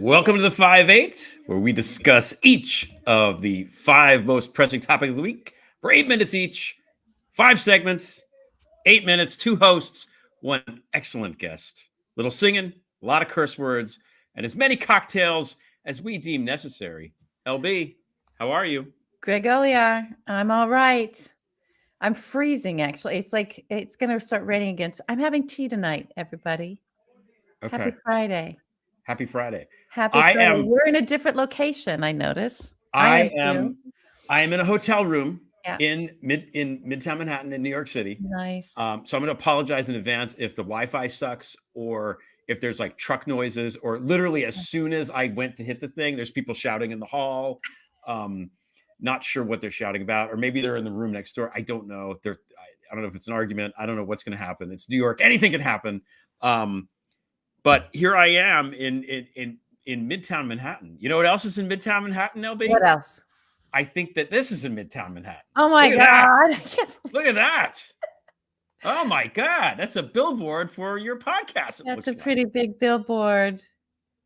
Welcome to the 5-8, where we discuss each of the 5 most pressing topics of the week for 8 minutes each. 5 segments, 8 minutes, 2 hosts, 1 excellent guest. Little singing, a lot of curse words, and as many cocktails as we deem necessary. LB, how are you? Greg Oliar, I'm all right. I'm freezing, actually. It's like it's going to start raining again. I'm having tea tonight, everybody. Okay. Happy Friday. Happy Friday. Happy Friday. We're in a different location, I notice. I am in a hotel room in Midtown Manhattan in New York City. Nice. So I'm going to apologize in advance if the Wi-Fi sucks or if there's like truck noises, or literally as soon as I went to hit the thing, there's people shouting in the hall. Not sure what they're shouting about, or maybe they're in the room next door. I don't know. I don't know if it's an argument. I don't know what's going to happen. It's New York. Anything can happen. But here I am in Midtown Manhattan. You know what else is in Midtown Manhattan, LB? What else? I think that this is in Midtown Manhattan. Oh my God. Look at that. Oh my God. That's a billboard for your podcast. That's a pretty big billboard.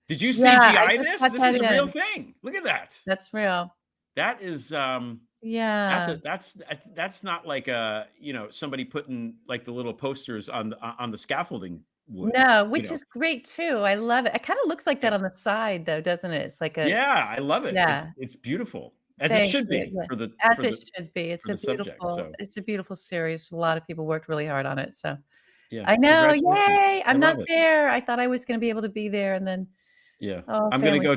Did you CGI this? This is a real thing. Look at that. That's real. That is that's not like somebody putting like the little posters on the scaffolding wood. No, which is great too. I love it. It kind of looks like that on the side though, doesn't it? It's like I love it. Yeah. It's beautiful. As it should be. Should be. It's a beautiful series. A lot of people worked really hard on it. So yeah, I know. Yay. I'm not there. I thought I was going to be able to be there, and then I'm gonna go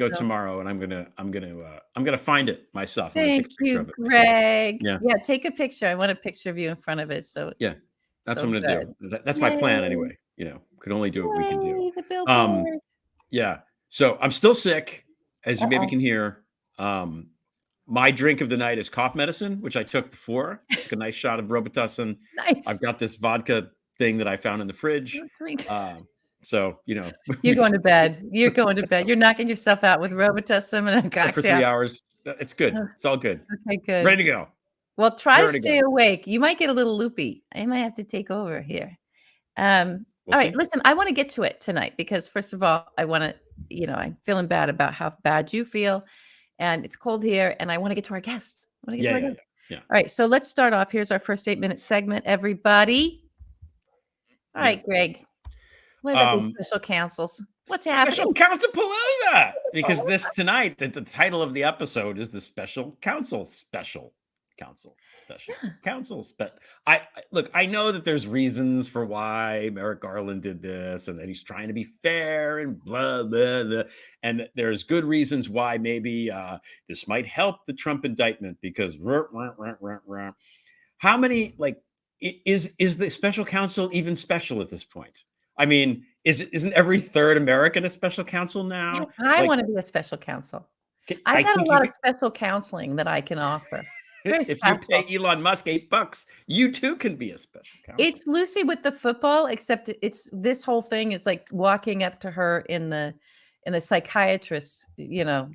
tomorrow, and I'm gonna find it myself. Thank you, Greg. Yeah, take a picture. I want a picture of you in front of it. So that's what I'm gonna do. That's my plan anyway. Could only do what we can do. The billboard. So I'm still sick, as you maybe can hear. My drink of the night is cough medicine, which I took before. Took a nice shot of Robitussin. Nice. I've got this vodka thing that I found in the fridge. So, you're going to bed. You're knocking yourself out with Robitussin and a cocktail. For 3 hours. It's good. It's all good. Okay, good. Ready to go. Well, try to stay awake. You might get a little loopy. I might have to take over here. All right, listen, I want to get to it tonight because first of all, I want to, I'm feeling bad about how bad you feel. And it's cold here, and I want to get to our guest. Yeah. All right, so let's start off. Here's our first 8-minute segment, everybody. All right, Greg. What about the special counsels? What's happening? Special Counsel Palooza! Because tonight, the title of the episode is the Special Counsel Special. I know that there's reasons for why Merrick Garland did this and that he's trying to be fair and blah, blah, blah. And there's good reasons why maybe this might help the Trump indictment because how many, is the special counsel even special at this point? I mean, isn't every third American a special counsel now? I want to be a special counsel. I've got a lot of special counseling that I can offer. If you pay Elon Musk $8, you too can be a special counsel. It's Lucy with the football, except this whole thing is like walking up to her in the psychiatrist,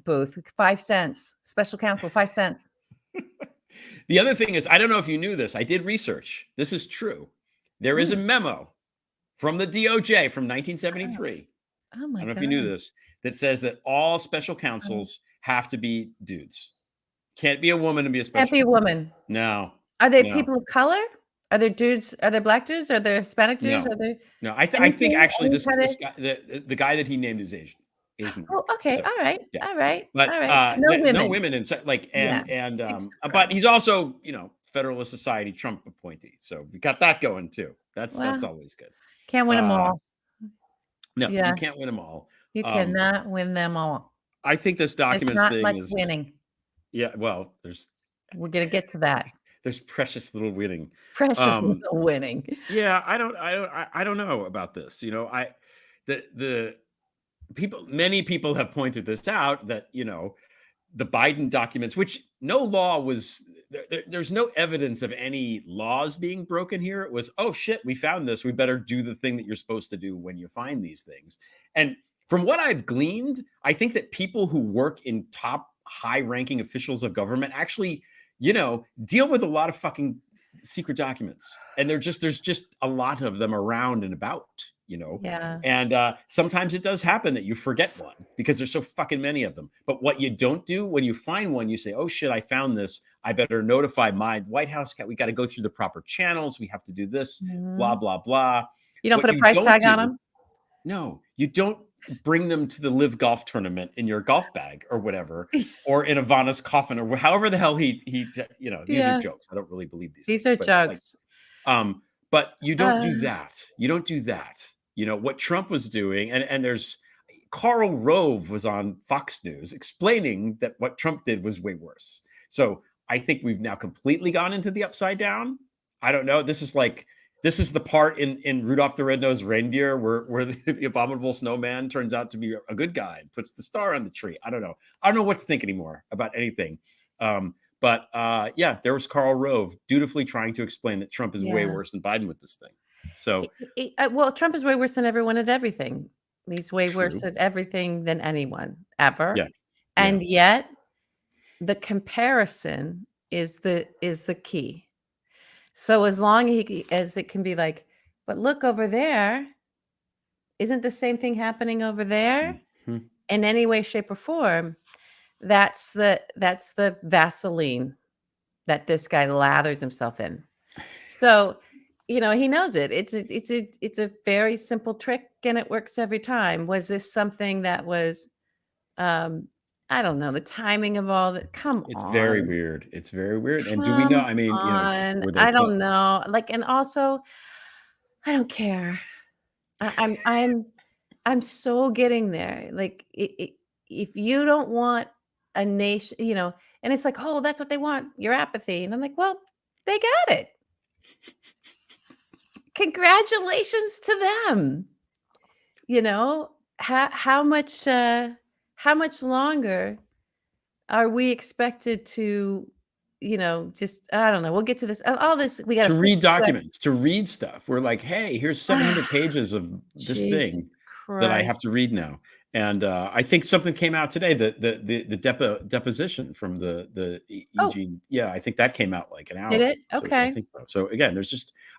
booth. 5 cents, special counsel, 5 cents. The other thing is, I don't know if you knew this. I did research. This is true. There is a memo from the DOJ from 1973. Oh my God. I don't know if you knew this, that says that all special counsels have to be dudes. Can't be a woman and be a special. Can't be a woman. No. Are they people of color? Are there dudes? Are there black dudes? Are there Hispanic dudes? No. Are there? No, I think actually this guy, the guy that he named is Asian. Oh, okay. So, all right. Yeah. All right. But all right. No women inside, but he's also, Federalist Society Trump appointee. So we got that going too. That's always good. Can't win them all. No, you can't win them all. You cannot win them all. I think this document thing is winning. Yeah, well, we're gonna get to that. There's precious little winning. Little winning. Yeah, I don't know about this. Many people have pointed this out that the Biden documents, which no law was there's no evidence of any laws being broken here. It was, oh shit, we found this. We better do the thing that you're supposed to do when you find these things. And from what I've gleaned, I think that people who work in top high-ranking officials of government actually, deal with a lot of fucking secret documents. And there's just a lot of them around and about. Yeah. And sometimes it does happen that you forget one because there's so fucking many of them. But what you don't do when you find one, you say, oh shit, I found this. I better notify my White House. We got to go through the proper channels. We have to do this, blah, blah, blah. You don't What put a you price don't tag on do, them? no, you don't bring them to the live golf tournament in your golf bag or whatever, or in Ivana's coffin or however the hell he these are Yeah. jokes. I don't really believe these These things, are but like, jokes. but you don't do Uh, that. You don't do that. What Trump was doing, and there's Karl Rove was on Fox News explaining that what Trump did was way worse. So I think we've now completely gone into the upside down. I don't know. This is the part in Rudolph the Red-Nosed Reindeer where the abominable snowman turns out to be a good guy and puts the star on the tree. I don't know. I don't know what to think anymore about anything. But yeah, there was Karl Rove dutifully trying to explain that Trump is way yeah. worse than Biden with this thing. So Well, Trump is way worse than everyone at everything. He's way worse true. at everything than anyone ever. Yeah. Yeah. And yet the comparison is the key. So as long as it can be like, but look over there, isn't the same thing happening over there Mhm. in any way, shape, or form? That's the Vaseline that this guy lathers himself in. So, he knows it. It's a very simple trick and it works every time. Was this something that was I don't know, the timing of all that? Come It's very on. weird. It's very weird. And do we know? Come I mean, on. were they I don't know. Like, and also, I don't care. I'm so getting there. Like, if you don't want a nation, and it's like, oh, that's what they want, your apathy. And I'm like, well, they got it. Congratulations to them. How much longer are we expected to, just I don't know. We'll get to this. All this we got to to push read away. documents, to read stuff? We're like, hey, here's 700 pages of this Jesus thing that I have Christ. to read now. And I think something came out today, the deposition from the Oh, Eugene. Yeah, I think that came out like an did hour ago. it? So I Okay. think so. So again,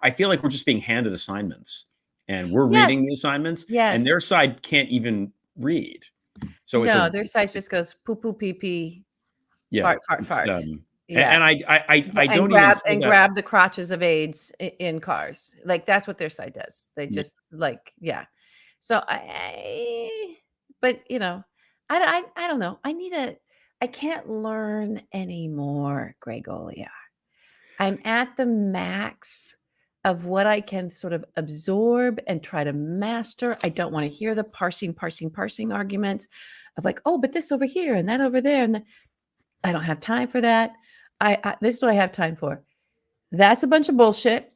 I feel like we're just being handed assignments and we're reading Yes. the assignments and Yes. their side can't even read. So No, their site just goes poo poo pee pee, yeah, fart fart it's, fart. and Yeah. I And don't even grab say and that. grab the crotches of AIDS in cars. Like that's what their site does. They Yeah. just like, yeah. So but I don't know. I can't learn anymore, Gregolia. I'm at the max of what I can sort of absorb and try to master. I don't want to hear the parsing arguments of like, oh, but this over here and that over there. And I don't have time for that. This is what I have time for. That's a bunch of bullshit.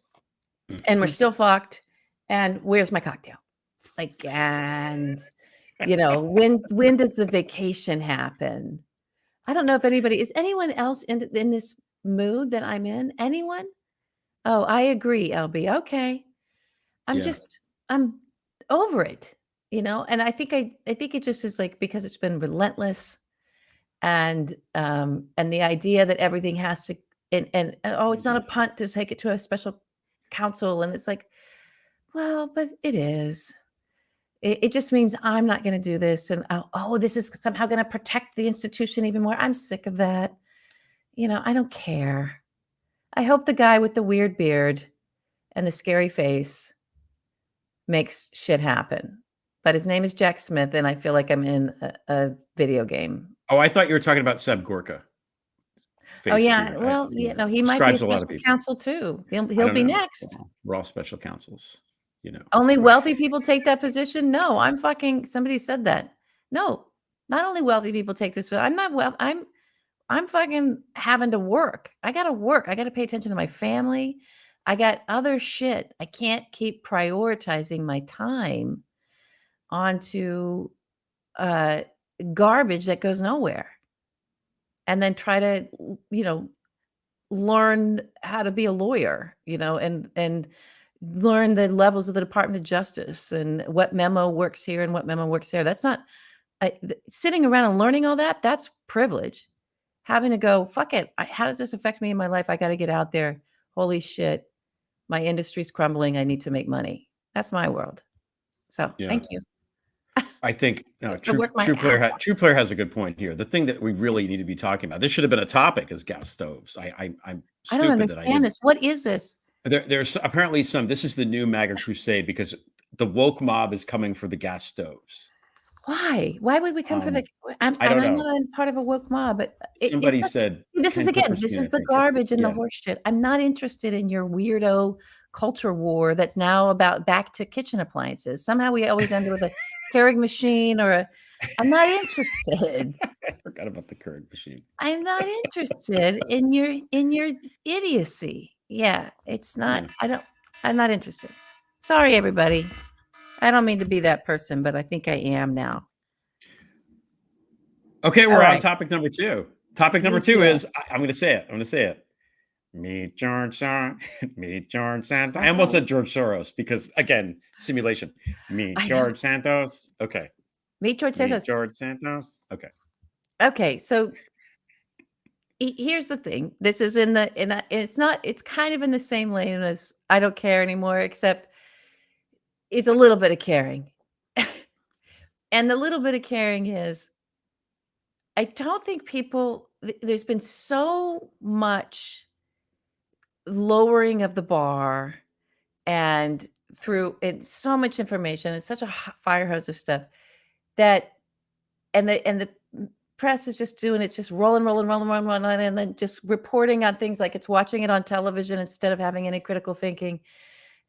And we're Mhm. still fucked. And where's my cocktail? Like, and when does the vacation happen? I don't know if is anyone else in this mood that I'm in? Anyone? Oh, I agree, LB. Okay. Yeah. I'm over it, and I think it just is like because it's been relentless and the idea that everything has to and oh, it's not a punt to take it to a special counsel. And it's like, well, but it is. It just means I'm not going to do this. And oh, this is somehow going to protect the institution even more. I'm sick of that. I don't care. I hope the guy with the weird beard and the scary face makes shit happen. But his name is Jack Smith, and I feel like I'm in a video game. Oh, I thought you were talking about Seb Gorka. Oh Face yeah, here. well, he might be a Describes a lot of special people. counsel too. I He'll don't be know. next. Well, we're all special counsels, Only wealthy people take that position? No, I'm fucking somebody said that. No, not only wealthy people take this, but I'm not I'm fucking having to work. I gotta work. I gotta pay attention to my family. I got other shit. I can't keep prioritizing my time onto garbage that goes nowhere. And then try to, you know, learn how to be a lawyer, and learn the levels of the Department of Justice and what memo works here and what memo works there. That's not sitting around and learning all that. That's privilege. Having to go, fuck it. How does this affect me in my life? I got to get out there. Holy shit. My industry's crumbling. I need to make money. That's my world. So Yeah. thank you. I think True Player has a good point here. The thing that we really need to be talking about, this should have been a topic, is gas stoves. I'm I don't stupid that I understand didn't. this. What is this? There's apparently this is the new MAGA crusade because the woke mob is coming for the gas stoves. Why? Why would we come for the I don't know. I'm not part of a woke mob, but Somebody said this is 10 this is I the think. garbage and the Yeah. horse shit. I'm not interested in your weirdo culture war that's now about back to kitchen appliances. Somehow we always end with a Keurig machine I'm not interested. I forgot about the Keurig machine. I'm not interested in your idiocy. Yeah, it's not. I'm not interested. Sorry, everybody. I don't mean to be that person, but I think I am now. Okay, we're on topic number 2. Topic number 2 is I'm going to say it. Meet George Soros. Meet George Santos. I almost said George Soros because, again, simulation. Meet George Santos. Okay. Meet George Santos. Meet George Santos. Okay. Okay, so here's the thing. This is it's kind of in the same lane as I don't care anymore, except it's a little bit of caring. And the little bit of caring is I don't think there's been so much lowering of the bar and through it so much information and such a fire hose of stuff that and the press is just doing it's just rolling and then just reporting on things like it's watching it on television instead of having any critical thinking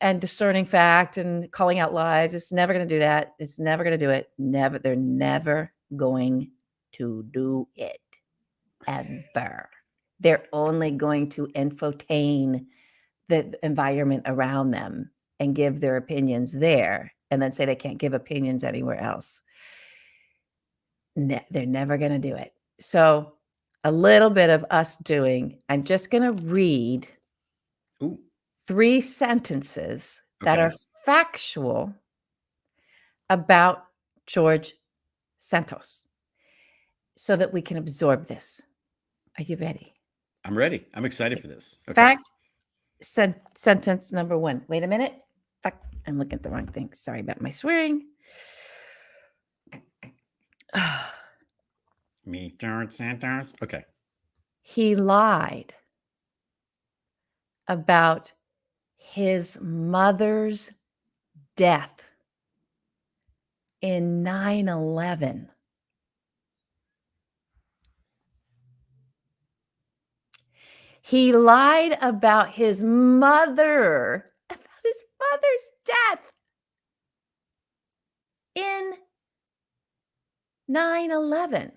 and discerning fact and calling out lies. It's never going to do that. It's never going to do it. They're never going to do it ever. They're only going to infotain the environment around them and give their opinions there and then say they can't give opinions anywhere else. They're never going to do it. So a little bit of us doing, I'm just going to read 3 sentences that are factual about George Santos so that we can absorb this. Are you ready? I'm ready. I'm excited for this. Okay. Fact sentence number 1. Wait a minute. I'm looking at the wrong thing. Sorry about my swearing. Meet George Santos. Okay. He lied about his mother's death in 9/11. He lied about his mother's death in 9/11.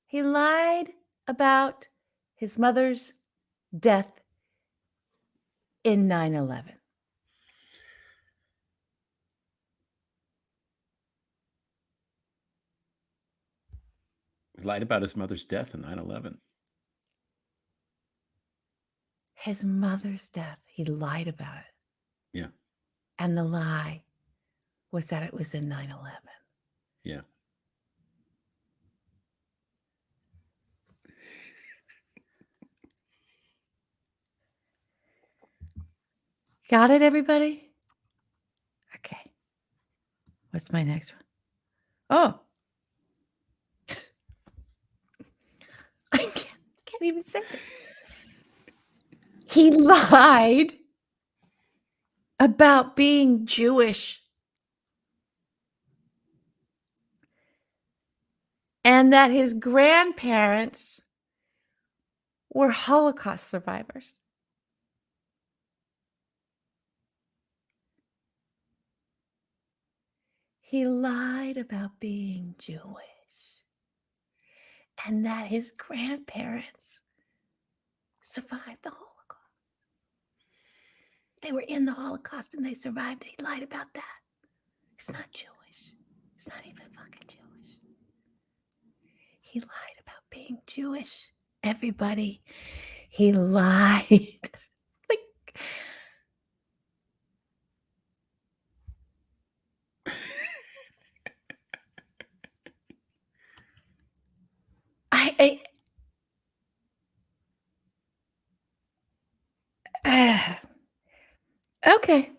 He lied about his mother's death in 9/11. He lied about his mother's death in 9/11. His mother's death. He lied about it. Yeah. And the lie was that it was in 9/11. Yeah. Got it, everybody? Okay. What's my next one? Oh. I can't even say it. He lied about being Jewish and that his grandparents were Holocaust survivors. He lied about being Jewish and that his grandparents survived the Holocaust. They were in the Holocaust and they survived. He lied about that. He's not Jewish. He's not even fucking Jewish. He lied about being Jewish. Everybody, he lied. Okay.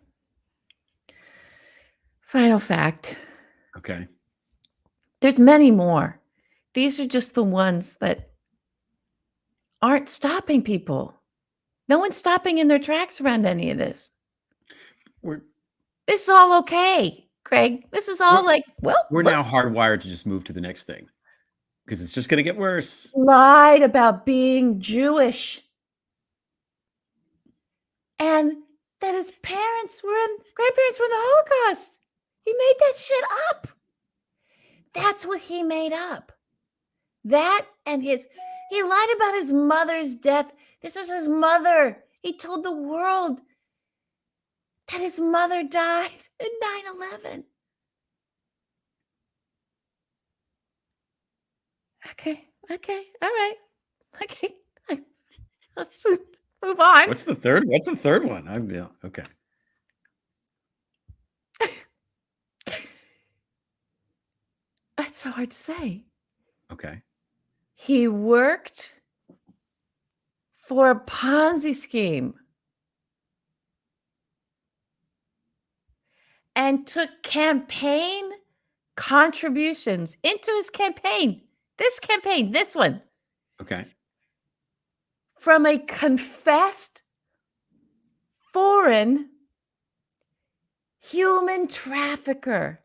Final fact. Okay. There's many more. These are just the ones that aren't stopping people. No one's stopping in their tracks around any of this. This is all okay, Craig. This is all we're now hardwired to just move to the next thing because it's just going to get worse. Lied about being Jewish. And that his grandparents were in the Holocaust. He made that shit up. That's what he made up. That and he lied about his mother's death. This is his mother. He told the world that his mother died in 9/11. Okay. All right. Okay. Let's just move on. What's the third one? Okay. That's so hard to say. Okay. He worked for a Ponzi scheme and took campaign contributions into his campaign. This one. Okay. From a confessed foreign human trafficker.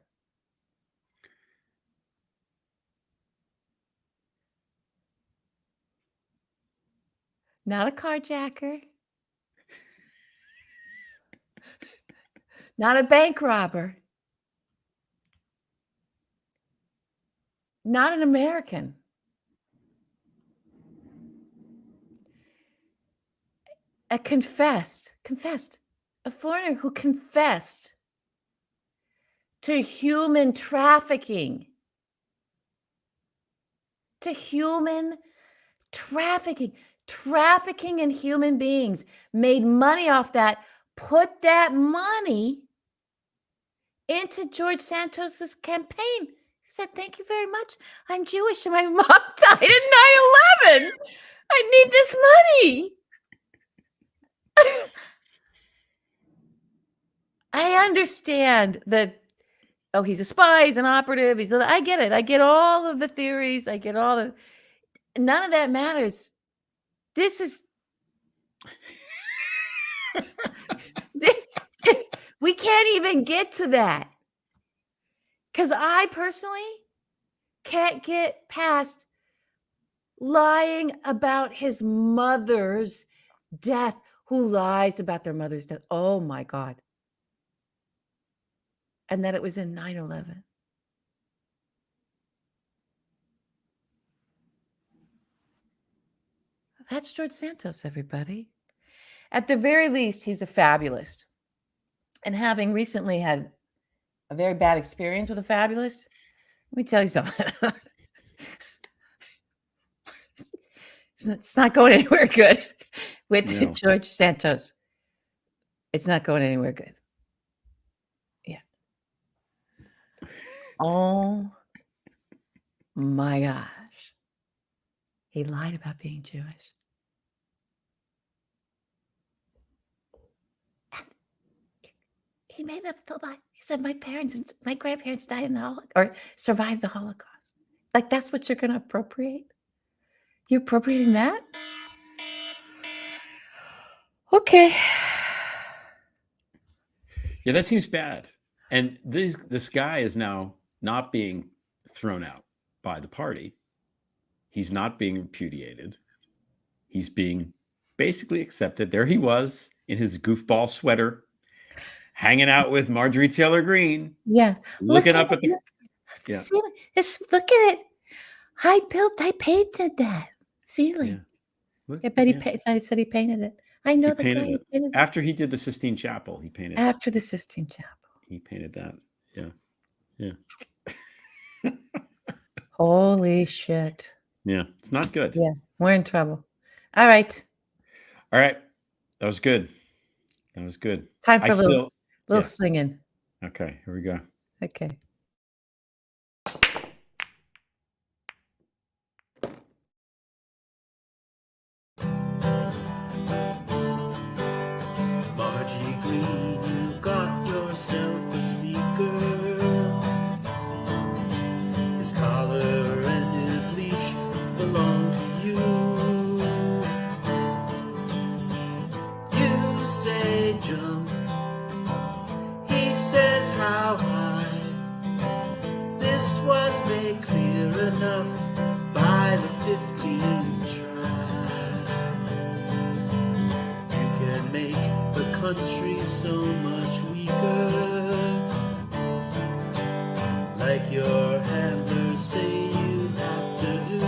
Not a carjacker. Not a bank robber. Not an American. A foreigner who confessed to human trafficking. Trafficking in human beings, made money off that, put that money into George Santos's campaign. He said, "Thank you very much. I'm Jewish and my mom died in 9/11. I need this money." I understand that, he's a spy, he's an operative, I get it. I get all of the theories. I get none of that matters. This is we can't even get to that. Because I personally can't get past lying about his mother's death. Who lies about their mother's death? Oh my God. And that it was in 9/11. That's George Santos, everybody. At the very least, he's a fabulist. And having recently had a very bad experience with a fabulist, let me tell you something. It's not going anywhere good with George Santos. It's not going anywhere good. Yeah. Oh my gosh. He lied about being Jewish. He made up the lie. He said, my grandparents died in the Holocaust or survived the Holocaust. Like, that's what you're going to appropriate? You're appropriating that? Okay. Yeah, that seems bad. And this guy is now not being thrown out by the party. He's not being repudiated. He's being basically accepted. There he was in his goofball sweater, hanging out with Marjorie Taylor Greene. Yeah. Looking up at the... Yeah. Look at it. I painted that ceiling. Yeah. I bet I said he painted it. I know the guy who painted it. After he did the Sistine Chapel, he painted After the Sistine Chapel. He painted that. Yeah. Yeah. Holy shit. Yeah. It's not good. Yeah. We're in trouble. All right. That was good. Time for a little singing. Okay. Here we go. Okay. Margie Green enough by the 15th try. You can make the country so much weaker, like your handlers say you have to do.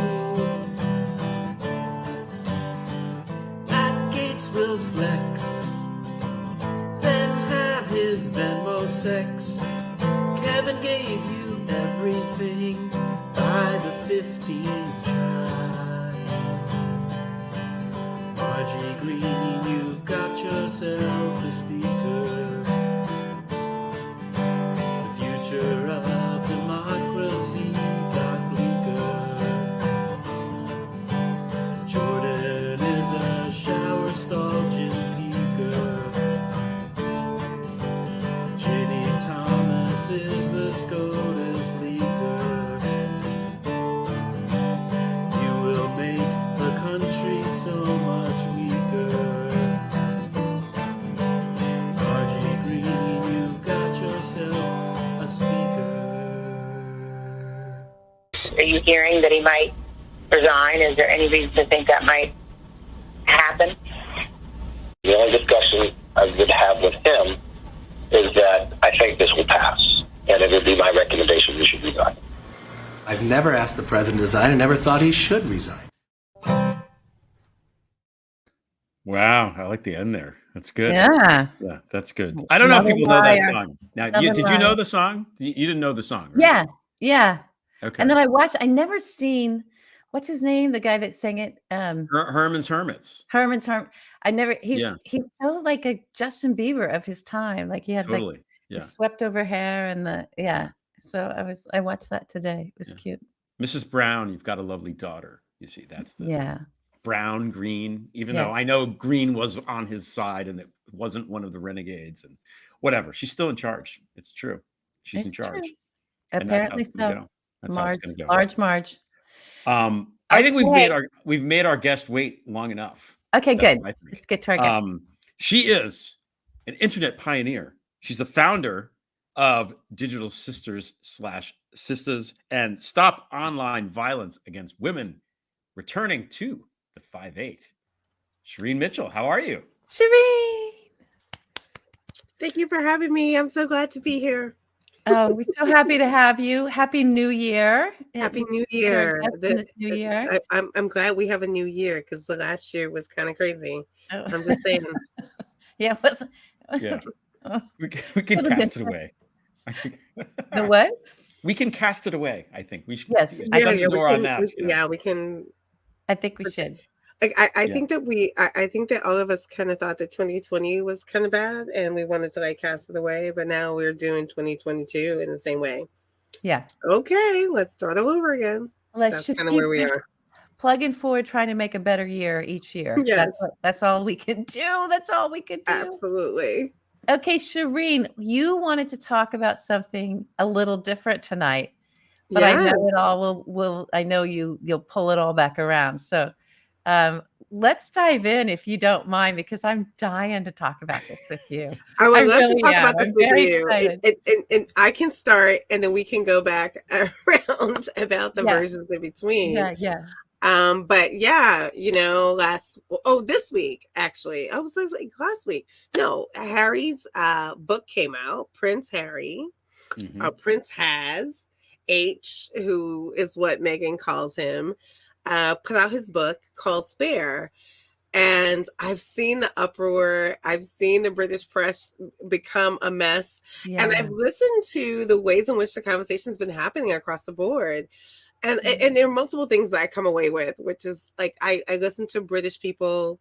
At Gates will flex, then have his Venmo sex. Kevin gave you everything by the 15th try. Margie Green, you've got yourself a speaker. The future of democracy got bleaker. Jordan is a shower stall gin peaker. Ginny Thomas is the SCOTUS leaker. You will make the country so much weaker. Margie Green, you've got yourself a speaker. Are you hearing that he might resign? Is there any reason to think that might happen? The only discussion I would have with him is that I think this will pass, and it would be my recommendation you should resign. I've never asked the president to resign. I never thought he should resign. Wow, I like the end there. That's good. Yeah. Yeah, that's good. I don't know if Another people know that liar. song. Now, Another did you know liar. the song? You didn't know the song, right? Yeah. Yeah. Okay. And then I never seen, what's his name? The guy that sang it? Herman's Hermits. Herman's he's Yeah. he's so like a Justin Bieber of his time. Like he had like Totally. the Yeah. swept over hair and So I watched that today. It was cute. Mrs. Brown, you've got a lovely daughter. You see, that's the brown, green, even though I know green was on his side and it wasn't one of the renegades and whatever. She's still in charge. It's true. She's in charge. True. And Apparently that's how it's gonna so. go. That's how it's gonna go. Large Marge. I think we've made our guest wait long enough. Okay, That's good. what I think. Let's get to our guest. She is an internet pioneer. She's the founder of Digital Sisters and Stop Online Violence Against Women, returning to the 5-8. Shireen Mitchell, how are you? Shireen. Thank you for having me. I'm so glad to be here. Oh, we're so happy to have you. Happy New Year. Happy New Year. This new year. I'm glad we have a new year because the last year was kind of crazy. Oh. I'm just saying. Yeah, it was. Yeah. We can cast it away. The what? We can cast it away, I think. We should. Yes. Shut the door on that. We can. I think we should. I think that I think that all of us kind of thought that 2020 was kind of bad and we wanted to like cast it away, but now we're doing 2022 in the same way. Yeah. Okay, let's start all over again. Let's just kind of where we are. Plugging forward, trying to make a better year each year. Yes. That's all we can do. That's all we can do. Absolutely. Okay, Shireen, you wanted to talk about something a little different tonight, but I know it all will. I know you'll pull it all back around. So let's dive in if you don't mind, because I'm dying to talk about this with you. I would love really to talk am. about this I'm with very you. And I can start and then we can go back around about the versions in between. Yeah. But yeah, this week, actually, I was like last week. No, Harry's book came out, Prince Harry. Prince has H, who is what Meghan calls him, put out his book called Spare. And I've seen the uproar. I've seen the British press become a mess. Yeah. And I've listened to the ways in which the conversation's been happening across the board. And there are multiple things that I come away with, which is like, I listen to British people,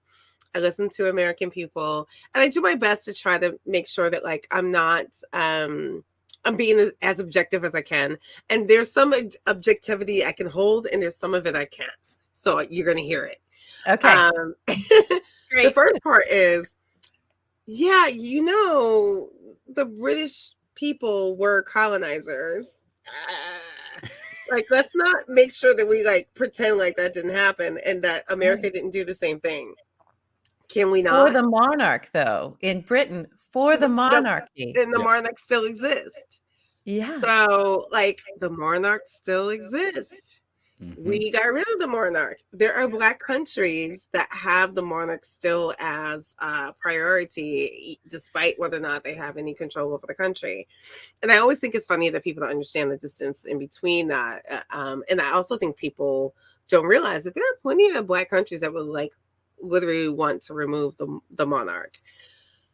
I listen to American people, and I do my best to try to make sure that like, I'm not, I'm being as objective as I can. And there's some objectivity I can hold and there's some of it I can't. So you're going to hear it. Okay. The first part is, the British people were colonizers. Like, let's not make sure that we like pretend like that didn't happen and that America didn't do the same thing. Can we not? For the monarch, though, in Britain, for the monarchy. And the monarch still exists. Yeah. So, like, the monarch still exists. We got rid of the monarch. There are Black countries that have the monarch still as a priority, despite whether or not they have any control over the country. And I always think it's funny that people don't understand the distance in between that. And I also think people don't realize that there are plenty of Black countries that would like literally want to remove the monarch.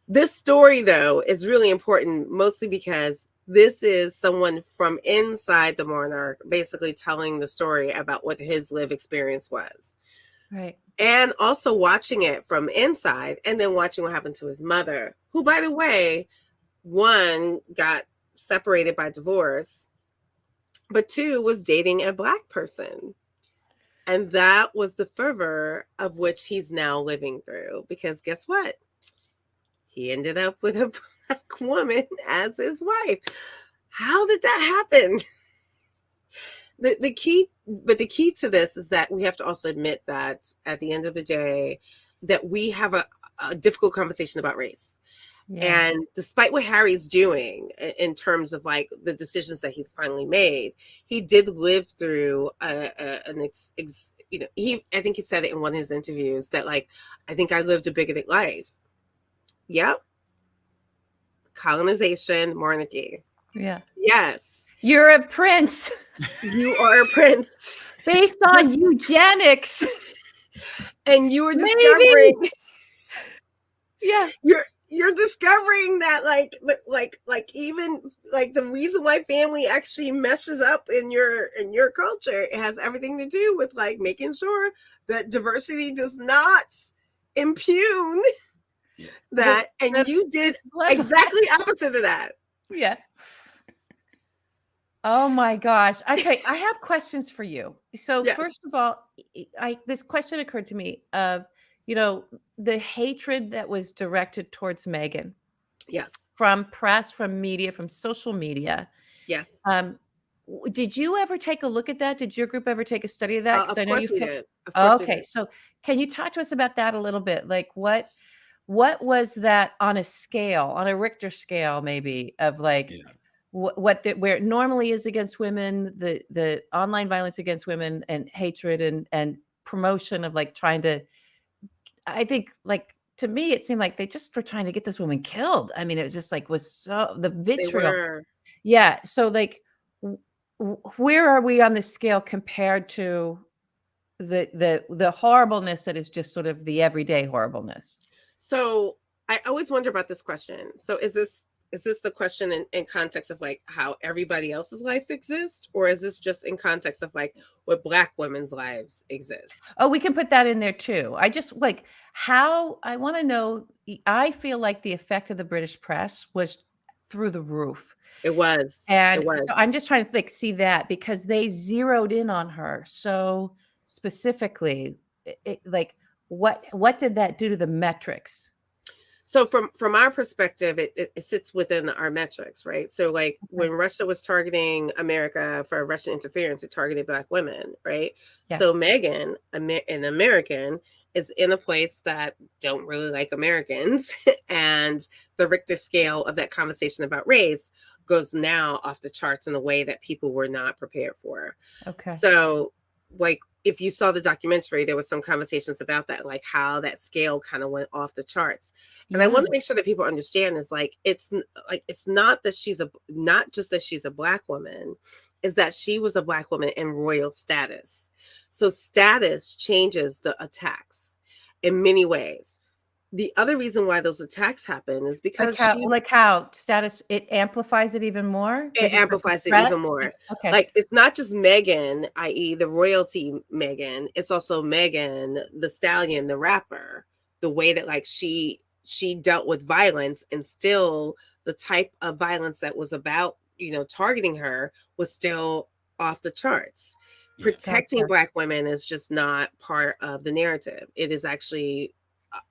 This story, though, is really important, mostly because this is someone from inside the monarch basically telling the story about what his lived experience was. Right. And also watching it from inside and then watching what happened to his mother, who, by the way, one, got separated by divorce, but two, was dating a Black person. And that was the fervor of which he's now living through. Because guess what? He ended up with a Black woman as his wife. How did that happen? The key to this is that we have to also admit that at the end of the day, that we have a difficult conversation about race. Yeah. And despite what Harry's doing in terms of like the decisions that he's finally made, he did live through I think he said it in one of his interviews that like, I think I lived a bigoted life. Yep. Colonization, monarchy. Yeah. Yes. You're a prince. You are a prince. Based on eugenics. And you were discovering. Maybe. Yeah. You're discovering that like even like the reason why family actually meshes up in your culture, it has everything to do with like making sure that diversity does not impugn that. And you did exactly opposite of that. Yeah. Oh my gosh. Okay, I have questions for you. So first of all, this question occurred to me of, the hatred that was directed towards Meghan. Yes. From press, from media, from social media. Yes. Did you ever take a look at that? Did your group ever take a study of that? Of course we did. Okay, so can you talk to us about that a little bit? Like what was that on a scale, on a Richter scale, maybe of like where it normally is against women, the online violence against women and hatred and promotion of like trying to, I think like to me, it seemed like they just were trying to get this woman killed. I mean, it was just like was so the vitriol. Yeah. So like, where are we on the scale compared to the horribleness that is just sort of the everyday horribleness? So I always wonder about this question. So is this the question in context of like how everybody else's life exists, or is this just in context of like what Black women's lives exist? Oh, we can put that in there too. I just like how I want to know. I feel like the effect of the British press was through the roof. It was. And so I'm just trying to like see that because they zeroed in on her so specifically. Like what did that do to the metrics? So from our perspective, it sits within our metrics, right? So like when Russia was targeting America for Russian interference, it targeted Black women, right? Yeah. So Meghan, an American, is in a place that don't really like Americans. And the Richter scale of that conversation about race goes now off the charts in a way that people were not prepared for. Okay. So like, if you saw the documentary, there was some conversations about that, like how that scale kind of went off the charts. And I want to make sure that people understand is like, it's not that not just that she's a Black woman, is that she was a Black woman in royal status. So status changes the attacks in many ways. The other reason why those attacks happen is because how status, it amplifies it even more. It amplifies it even more. Okay. Like it's not just Meghan, i.e. the royalty Meghan, it's also Megan, the stallion, the rapper, the way that like she dealt with violence, and still the type of violence that was about, targeting her was still off the charts. Yeah. Protecting Black women is just not part of the narrative. It is actually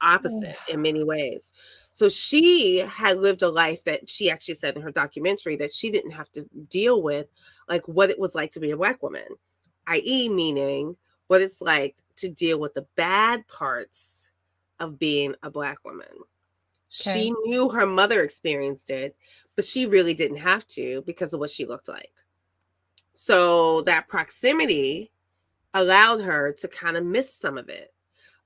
opposite in many ways. So she had lived a life that she actually said in her documentary that she didn't have to deal with like what it was like to be a Black woman, i.e. meaning what it's like to deal with the bad parts of being a Black woman. Okay. She knew her mother experienced it, but she really didn't have to because of what she looked like. So that proximity allowed her to kind of miss some of it.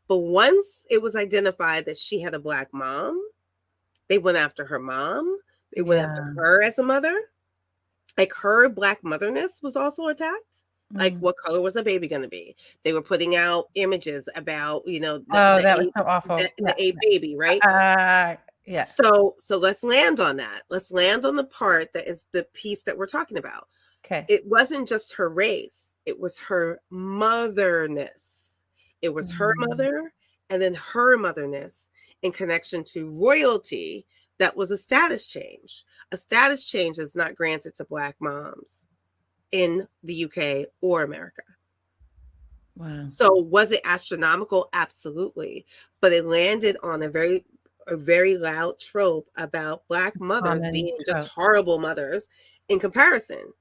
But once it was identified that she had a Black mom, they went after her mom. They went after her as a mother. Like, her Black motherness was also attacked. Like, what color was a baby going to be? They were putting out images about, that was so awful. The A baby, right? Yeah. So let's land on that. Let's land on the part that is the piece that we're talking about. Okay. It wasn't just her race. It was her motherness. It was her mother and then her motherness in connection to royalty. That was a status change. A status change is not granted to Black moms in the UK or America. Wow. So was it astronomical? Absolutely. But it landed on a very loud trope about Black mothers being just horrible mothers in comparison.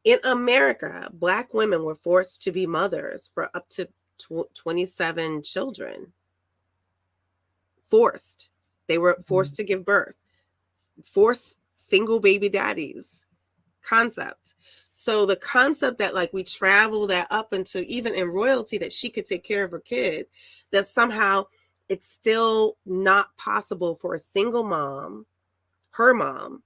In America, Black women were forced to be mothers for up to 27 children. Forced. They were forced to give birth. Forced single baby daddies concept. So the concept that, like, we travel that up into, even in royalty, that she could take care of her kid, that somehow it's still not possible for a single mom, her mom,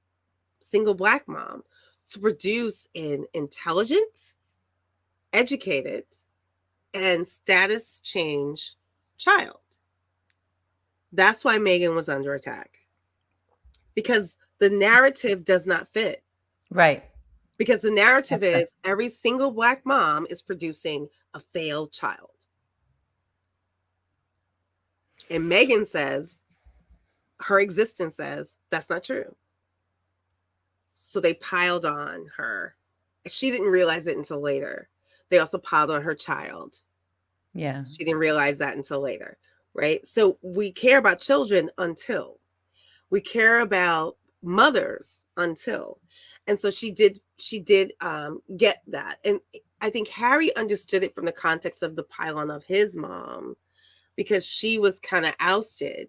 single Black mom, to produce an intelligent, educated, and status change child. That's why Meghan was under attack. Because the narrative does not fit. Right. Because the narrative is every single Black mom is producing a failed child. And Meghan says, her existence says, that's not true. So they piled on her. She didn't realize it until later. They also piled on her child. Yeah. She didn't realize that until later, right? So we care about children until. We care about mothers until. And so she did get that. And I think Harry understood it from the context of the pile-on of his mom, because she was kind of ousted.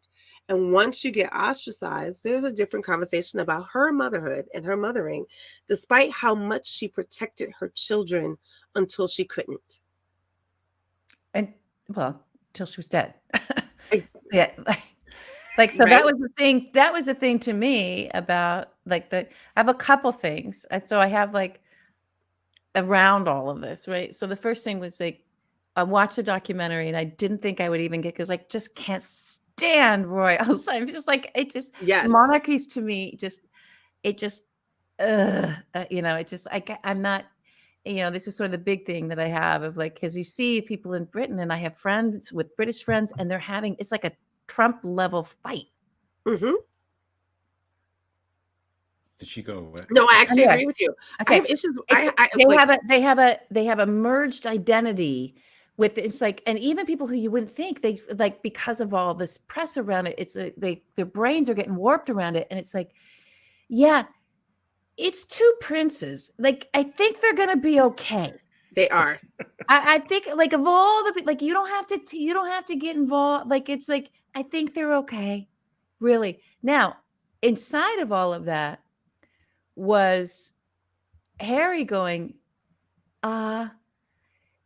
And once you get ostracized, there's a different conversation about her motherhood and her mothering, despite how much she protected her children until she couldn't. And well, till she was dead. Exactly. Yeah. Like, so Right? that was the thing. That was the thing to me about, like, I have a couple things. So I have, like, around all of this, right? So the first thing was, like, I watched a documentary and I didn't think I would even get, because I just can't stand royals. I'm just like, Yes. monarchies to me, I'm not, this is sort of the big thing that I have of, like, because you see people in Britain, and I have friends with British friends, and they're having, it's like a Trump level fight. Mm-hmm. Did she go away? No, I actually agree with you. Okay. I have issues. They have a merged identity with, it's like, and even people who you wouldn't think, they, like, because of all this press around it, it's their brains are getting warped around it, and it's like, yeah, it's two princes. Like, I think they're gonna be okay. They are. I think, like, of all the, like, you don't have to get involved. Like, it's like, I think they're okay. Really. Now, inside of all of that was Harry going,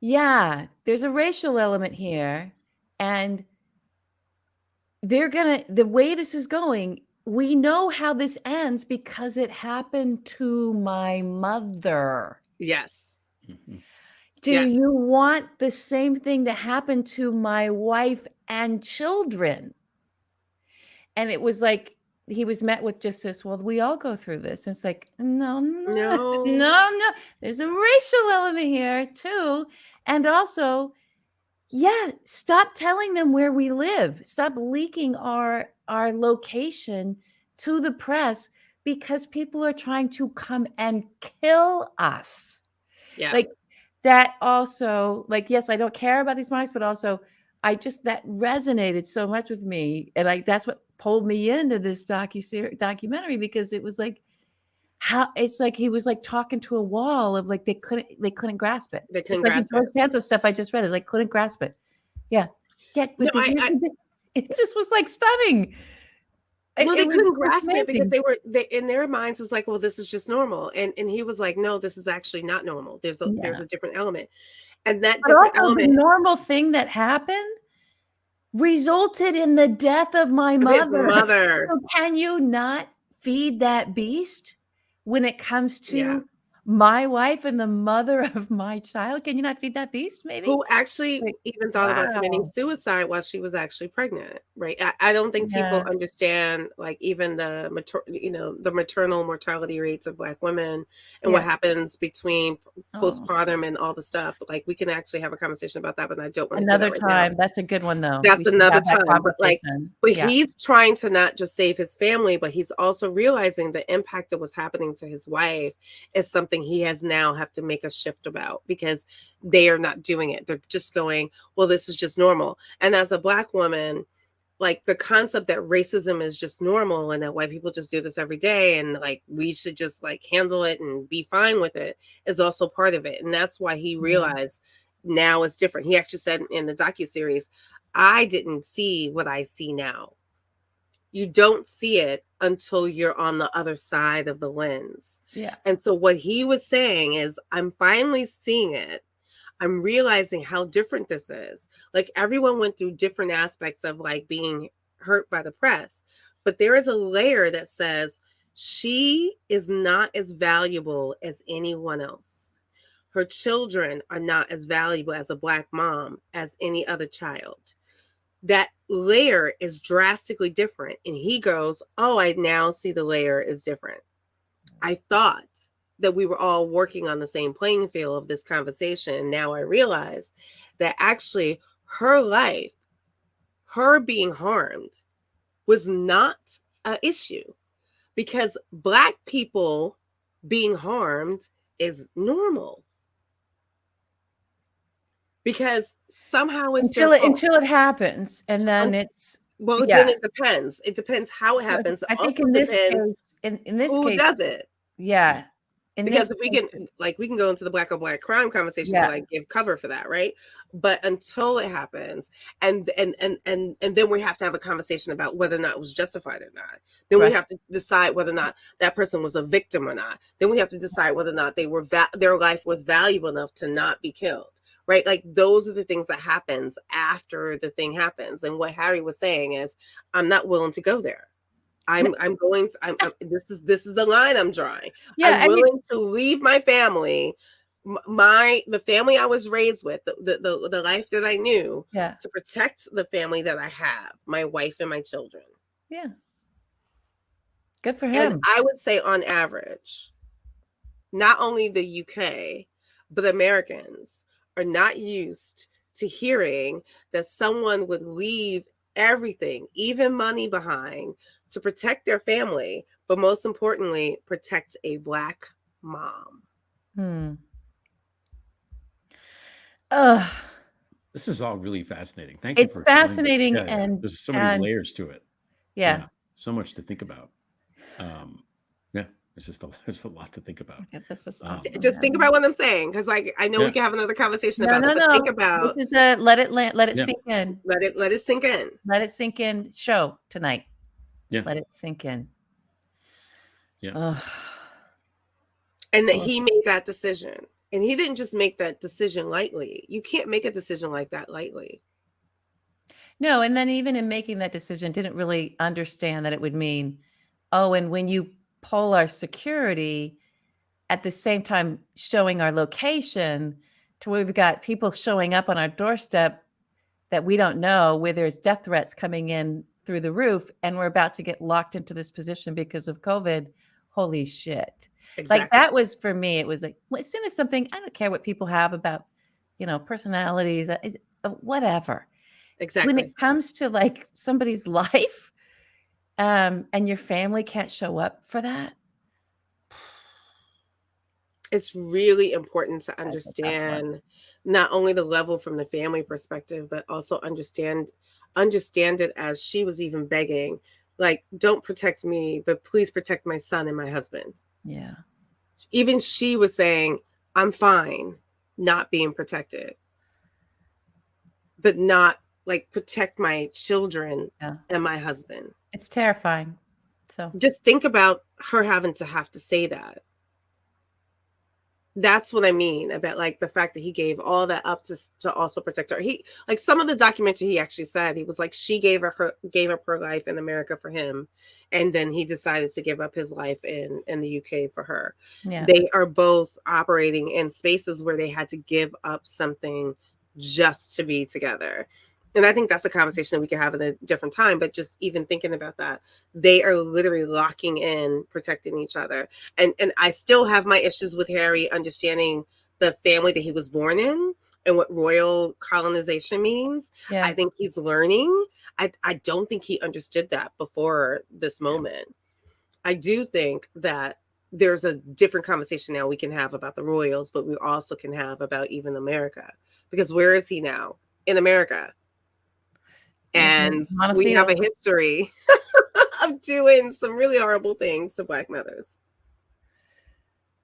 yeah, there's a racial element here, and the way this is going, we know how this ends because it happened to my mother. Yes. Mm-hmm. Do you want the same thing to happen to my wife and children? And it was like, he was met with just this, well, we all go through this. And it's like, no. There's a racial element here too. And also, yeah, stop telling them where we live. Stop leaking our location to the press, because people are trying to come and kill us. Yeah. Like, that also, like, yes, I don't care about these monarchs, but also that resonated so much with me. And that's what pulled me into this documentary, because it was like, how it's like he was like talking to a wall of, like, they couldn't grasp it. They couldn't it's grasp like it. the Santos stuff I just read, is like, couldn't grasp it. Yeah. But it just was, like, stunning. Well, they couldn't grasp amazing. it because they in their minds was like, well, this is just normal. And he was like, no, this is actually not normal. There's a different element. And that But different also the element normal thing that happened resulted in the death of my of his mother. mother. So can you not feed that beast when it comes Yeah. to my wife and the mother of my child? Can you not feed that beast, maybe? Who actually Like, even thought about committing wow. suicide while she was actually pregnant, right? I don't think people Yeah. understand, like, even the the maternal mortality rates of Black women and what Yeah. happens between Oh, postpartum and all the stuff. Like, we can actually have a conversation about that, but I don't want to do another that right now. time. That's a good one, though. We That's should another have that time. But conversation. Yeah. he's trying to not just save his family, but he's also realizing the impact of what's happening to his wife is something he has now have to make a shift about, because they are not doing it. They're just going, well, this is just normal. And as a Black woman, like, the concept that racism is just normal and that white people just do this every day and like we should just like handle it and be fine with it is also part of it. And that's why he realized now it's different. He actually said in the docuseries, I didn't see what I see now. You don't see it until you're on the other side of the lens. Yeah. And so what he was saying is, I'm finally seeing it. I'm realizing how different this is. Like, everyone went through different aspects of like being hurt by the press, but there is a layer that says she is not as valuable as anyone else. Her children are not as valuable as a Black mom as any other child. That layer is drastically different. And he goes, oh, I now see the layer is different. I thought that we were all working on the same playing field of this conversation. Now I realize that actually her life, her being harmed, was not an issue, because Black people being harmed is normal. Because somehow it's Until it happens, and then it's then it depends. It depends how it happens. I think in this case, in this who case, does it. yeah. Because if we can go into the Black on Black crime conversation to like give cover for that, right? But until it happens, and then we have to have a conversation about whether or not it was justified or not. Then we have to decide whether or not that person was a victim or not. Then we have to decide whether or not they were their life was valuable enough to not be killed, right? Like, those are the things that happens after the thing happens. And what Harry was saying is, I'm not willing to go there. This is the line I'm drawing. Yeah, I'm willing to leave my family, the family I was raised with, the life that I knew, to protect the family that I have, my wife and my children. Yeah. Good for him. And I would say on average, not only the UK, but Americans are not used to hearing that someone would leave everything, even money, behind to protect their family, but most importantly, protect a Black mom. This is all really fascinating. Thank you for fascinating, and there's so many layers to it. Yeah. So much to think about. There's a lot to think about. This is awesome. Just think about what I'm saying, because like I know we can have another conversation about it, but think about this is let it sink in. Let it sink in. Let it sink in show tonight. Yeah. Let it sink in. Yeah. And that he made that decision. And he didn't just make that decision lightly. You can't make a decision like that lightly. No, and then even in making that decision, didn't really understand that it would mean, and when you pull our security, at the same time showing our location to where we've got people showing up on our doorstep that we don't know, where there's death threats coming in through the roof, and we're about to get locked into this position because of COVID. Holy shit. Exactly. Like, that was, for me, it was like, as soon as something, I don't care what people have about, personalities, whatever. Exactly. When it comes to like somebody's life, and your family can't show up for that. It's really important to understand not only the level from the family perspective, but also understand it as she was even begging, like, don't protect me, but please protect my son and my husband. Yeah. Even she was saying, I'm fine not being protected, but not like protect my children and my husband. It's terrifying. So just think about her having to say that. That's what I mean about like the fact that he gave all that up to also protect her. He like some of the documentary he actually said he was like she gave up her life in America for him, and then he decided to give up his life in the UK for her. Yeah. They are both operating in spaces where they had to give up something just to be together. And I think that's a conversation that we can have at a different time. But just even thinking about that, they are literally locking in, protecting each other. And I still have my issues with Harry understanding the family that he was born in and what royal colonization means. Yeah. I think he's learning. I don't think he understood that before this moment. I do think that there's a different conversation now we can have about the royals, but we also can have about even America. Because where is he now? In America. And we have a history of doing some really horrible things to Black mothers.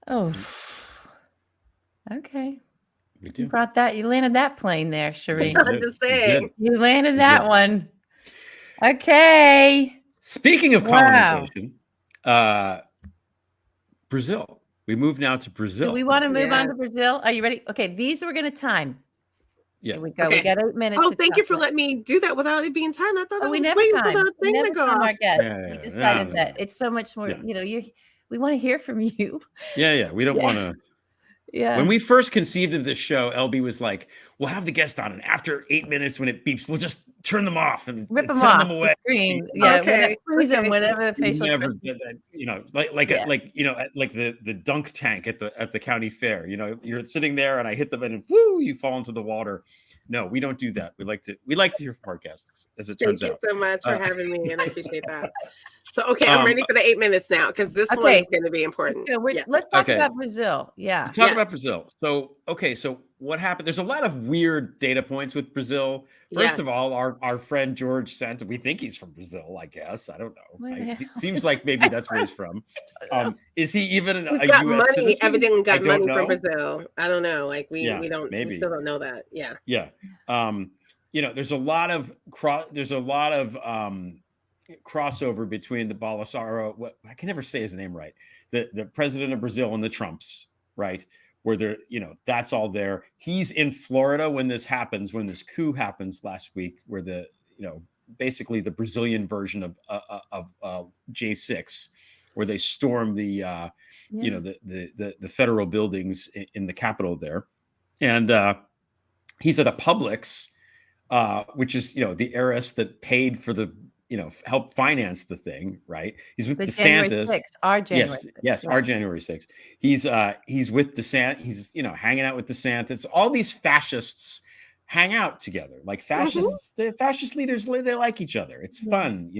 Oh, okay. We do. You landed that plane there, Shireen. I'm just saying. You landed that one. Okay. Speaking of colonization, Brazil. We move now to Brazil. Do we want to move on to Brazil? Are you ready? Okay, these we're going to time. Yeah. Here we go. Okay. We got 8 minutes. Oh, thank you for letting me do that without it being time. I thought I was never waiting time. for the thing to go off. Our guests. Yeah, we decided that it's so much more. Yeah. We want to hear from you. Yeah. We don't want to. Yeah. When we first conceived of this show, LB was like, "We'll have the guest on, and after 8 minutes, when it beeps, we'll just turn them off and rip them send off them away." the screen. Yeah, Okay. freeze them. Whatever the facial. Never did that, like the dunk tank at the county fair. You're sitting there, and I hit them, and whoo, you fall into the water. No, we don't do that. We like to hear from our guests, as it turns out. Thank you so much for having me, and I appreciate that. So, okay, I'm ready for the 8 minutes now because this one is going to be important. Let's talk about Brazil. Yeah, let's talk about Brazil. So what happened? There's a lot of weird data points with Brazil. First of all, our friend George Santos, we think he's from Brazil, I guess. I don't know. It seems like maybe that's where he's from. Is he even He's a got U.S. money? citizen? Evidently got money from Brazil. I don't know. Like we still don't know that. Yeah. Yeah. There's a lot of crossover between the Bolsonaro. I can never say his name right. The president of Brazil and the Trumps, right? Where they're, that's all there. He's in Florida when this happens, when this coup happens last week, where basically the Brazilian version of J6, where they storm the federal buildings in the Capitol there, and he's at a Publix, which is the heiress that paid for the help finance the thing, right? He's with DeSantis. Our January 6th. Our January 6th. He's with DeSantis. He's hanging out with DeSantis. All these fascists hang out together. Like fascists, the fascist leaders, they like each other. It's fun,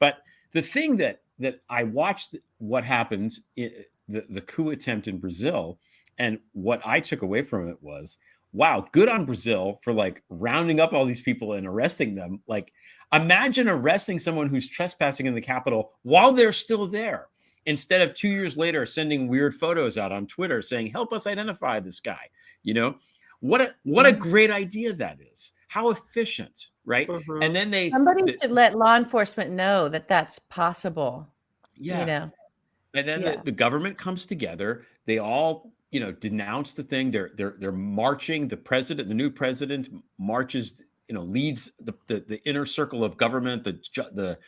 But the thing that I watched what happened, the coup attempt in Brazil, and what I took away from it was, wow, good on Brazil for like rounding up all these people and arresting them. Like, imagine arresting someone who's trespassing in the Capitol while they're still there, instead of 2 years later sending weird photos out on Twitter saying, "Help us identify this guy." What a great idea that is. How efficient, right? And then somebody should let law enforcement know that that's possible. Yeah. And then the government comes together. They all denounce the thing. They're marching. The new president marches, leads the inner circle of government, the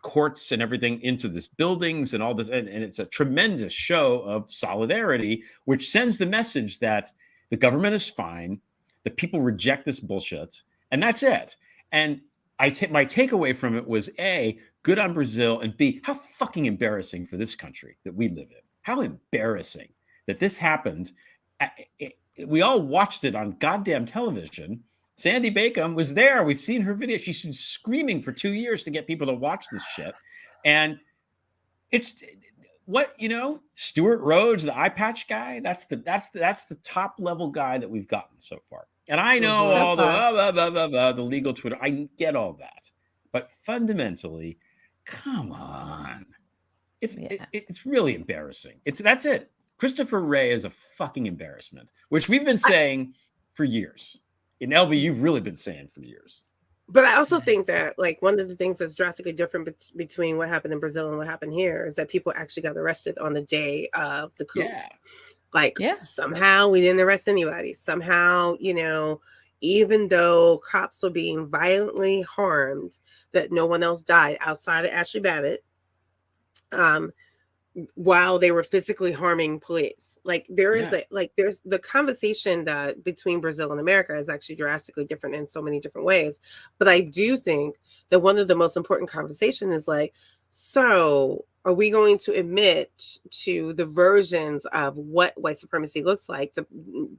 courts and everything into this buildings and all this. And it's a tremendous show of solidarity, which sends the message that the government is fine. The people reject this bullshit, and that's it. And my takeaway from it was A, good on Brazil, and B, how fucking embarrassing for this country that we live in. How embarrassing that this happened. We all watched it on goddamn television. Sandy Bacon was there. We've seen her video. She's been screaming for 2 years to get people to watch this shit. And it's Stuart Rhodes, the eye patch guy. That's the top level guy that we've gotten so far. And I know all the legal Twitter. I get all that, but fundamentally, come on, it's really embarrassing. That's it. Christopher Wray is a fucking embarrassment, which we've been saying for years. In LB, you've really been saying for years. But I also think that one of the things that's drastically different between what happened in Brazil and what happened here is that people actually got arrested on the day of the coup. Yeah. Like Yeah. somehow we didn't arrest anybody. Somehow, even though cops were being violently harmed, that no one else died outside of Ashley Babbitt, while they were physically harming police. Like there's the conversation that between Brazil and America is actually drastically different in so many different ways. But I do think that one of the most important conversations is like, so are we going to admit to the versions of what white supremacy looks like,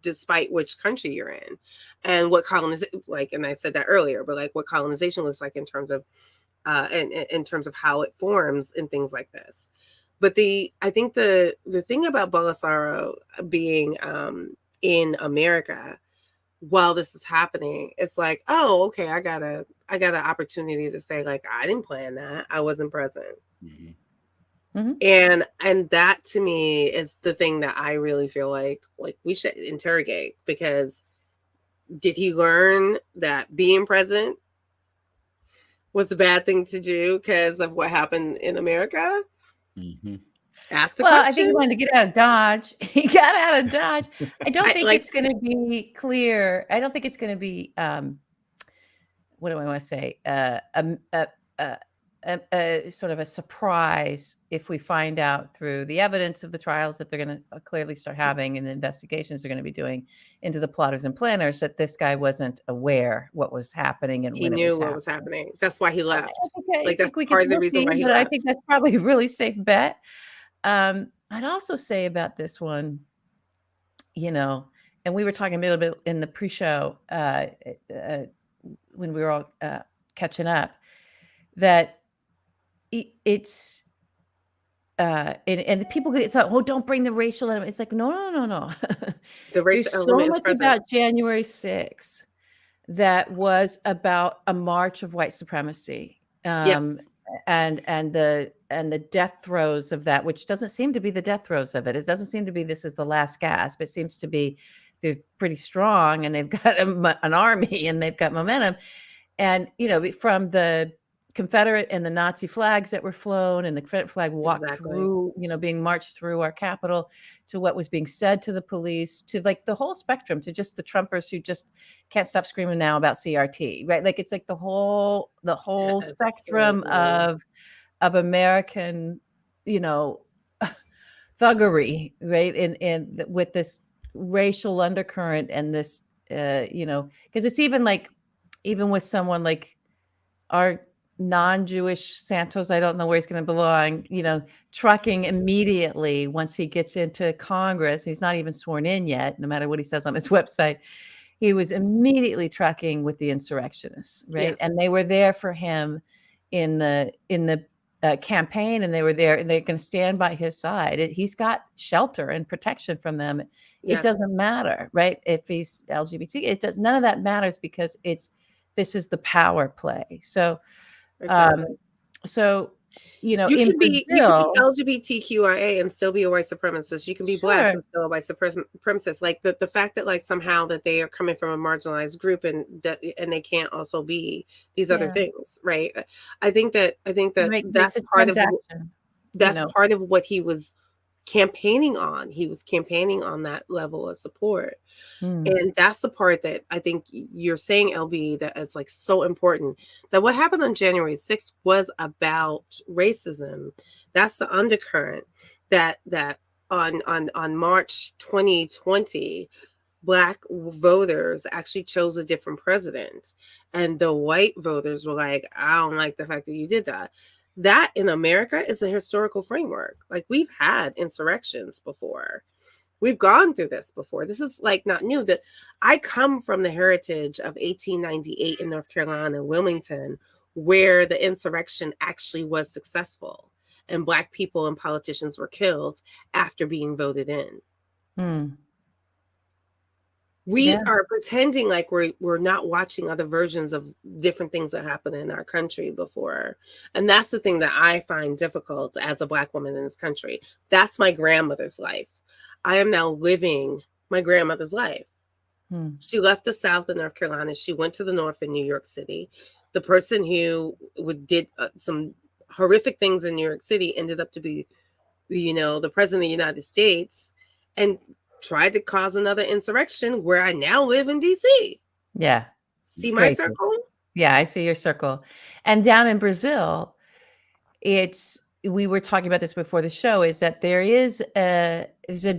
despite which country you're in, and what colonization, like, and I said that earlier, but like what colonization looks like in terms of, in terms of how it forms and things like this. But I think the thing about Bolsonaro being in America while this is happening, it's like, oh, okay, I got an opportunity to say, like, I didn't plan that. I wasn't present. Mm-hmm. Mm-hmm. And that to me is the thing that I really feel like we should interrogate, because did he learn that being present was a bad thing to do because of what happened in America? Mm-hmm. Ask the question. I think he wanted to get out of Dodge. He got out of Dodge. I don't think it's going to be clear. I don't think it's going to be, what do I want to say? A sort of a surprise if we find out through the evidence of the trials that they're going to clearly start having and the investigations they're going to be doing into the plotters and planners, that this guy wasn't aware what was happening and he when knew it what was happening. That's why he left. I That's think we part can of the reason why he but left. I think that's probably a really safe bet. I'd also say about this one, and we were talking a little bit in the pre-show when we were all catching up, that it's and the people get thought, oh, don't bring the racial element. It's like, no. The racial There's so element is much present. about January 6th that was about a march of white supremacy. Yes. And the death throes of that, which doesn't seem to be the death throes of it. It doesn't seem to be this is the last gasp. It seems to be they're pretty strong and they've got an army and they've got momentum. And, from the Confederate and the Nazi flags that were flown and the Confederate flag walked through, being marched through our Capitol, to what was being said to the police, to like the whole spectrum, to just the Trumpers who just can't stop screaming now about CRT, right? Like it's like the whole spectrum of American, thuggery, right? And with this racial undercurrent and this, because it's even with someone like our non-Jewish Santos, I don't know where he's going to belong, trucking immediately once he gets into Congress. He's not even sworn in yet, no matter what he says on his website. He was immediately trucking with the insurrectionists, right? Yes. And they were there for him in the campaign, and they were there, and they're going to stand by his side. He's got shelter and protection from them. Yes. It doesn't matter, right? If he's LGBT, none of that matters, because this is the power play. So, exactly. You can be LGBTQIA and still be a white supremacist. You can be Black and still a white supremacist. Like the fact that somehow that they are coming from a marginalized group and they can't also be these other things, right? I think that that's part of part of what he was campaigning on. He was campaigning on that level of support. And that's the part that I think you're saying, LB, that it's so important, that what happened on January 6th was about racism. That's the undercurrent that on March 2020, Black voters actually chose a different president. And the white voters were like, I don't like the fact that you did that. That in America is a historical framework. We've had insurrections before. We've gone through this before. This is not new. That I come from the heritage of 1898 in North Carolina, Wilmington, where the insurrection actually was successful and Black people and politicians were killed after being voted in. We are pretending like we're not watching other versions of different things that happened in our country before. And that's the thing that I find difficult as a Black woman in this country. That's my grandmother's life. I am now living my grandmother's life. She left the South in North Carolina. She went to the North in New York City. The person who did some horrific things in New York City ended up to be, the president of the United States. And tried to cause another insurrection where I now live in DC. Yeah. See my Crazy. circle? Yeah, I see your circle. And down in Brazil, we were talking about this before the show, is that there's a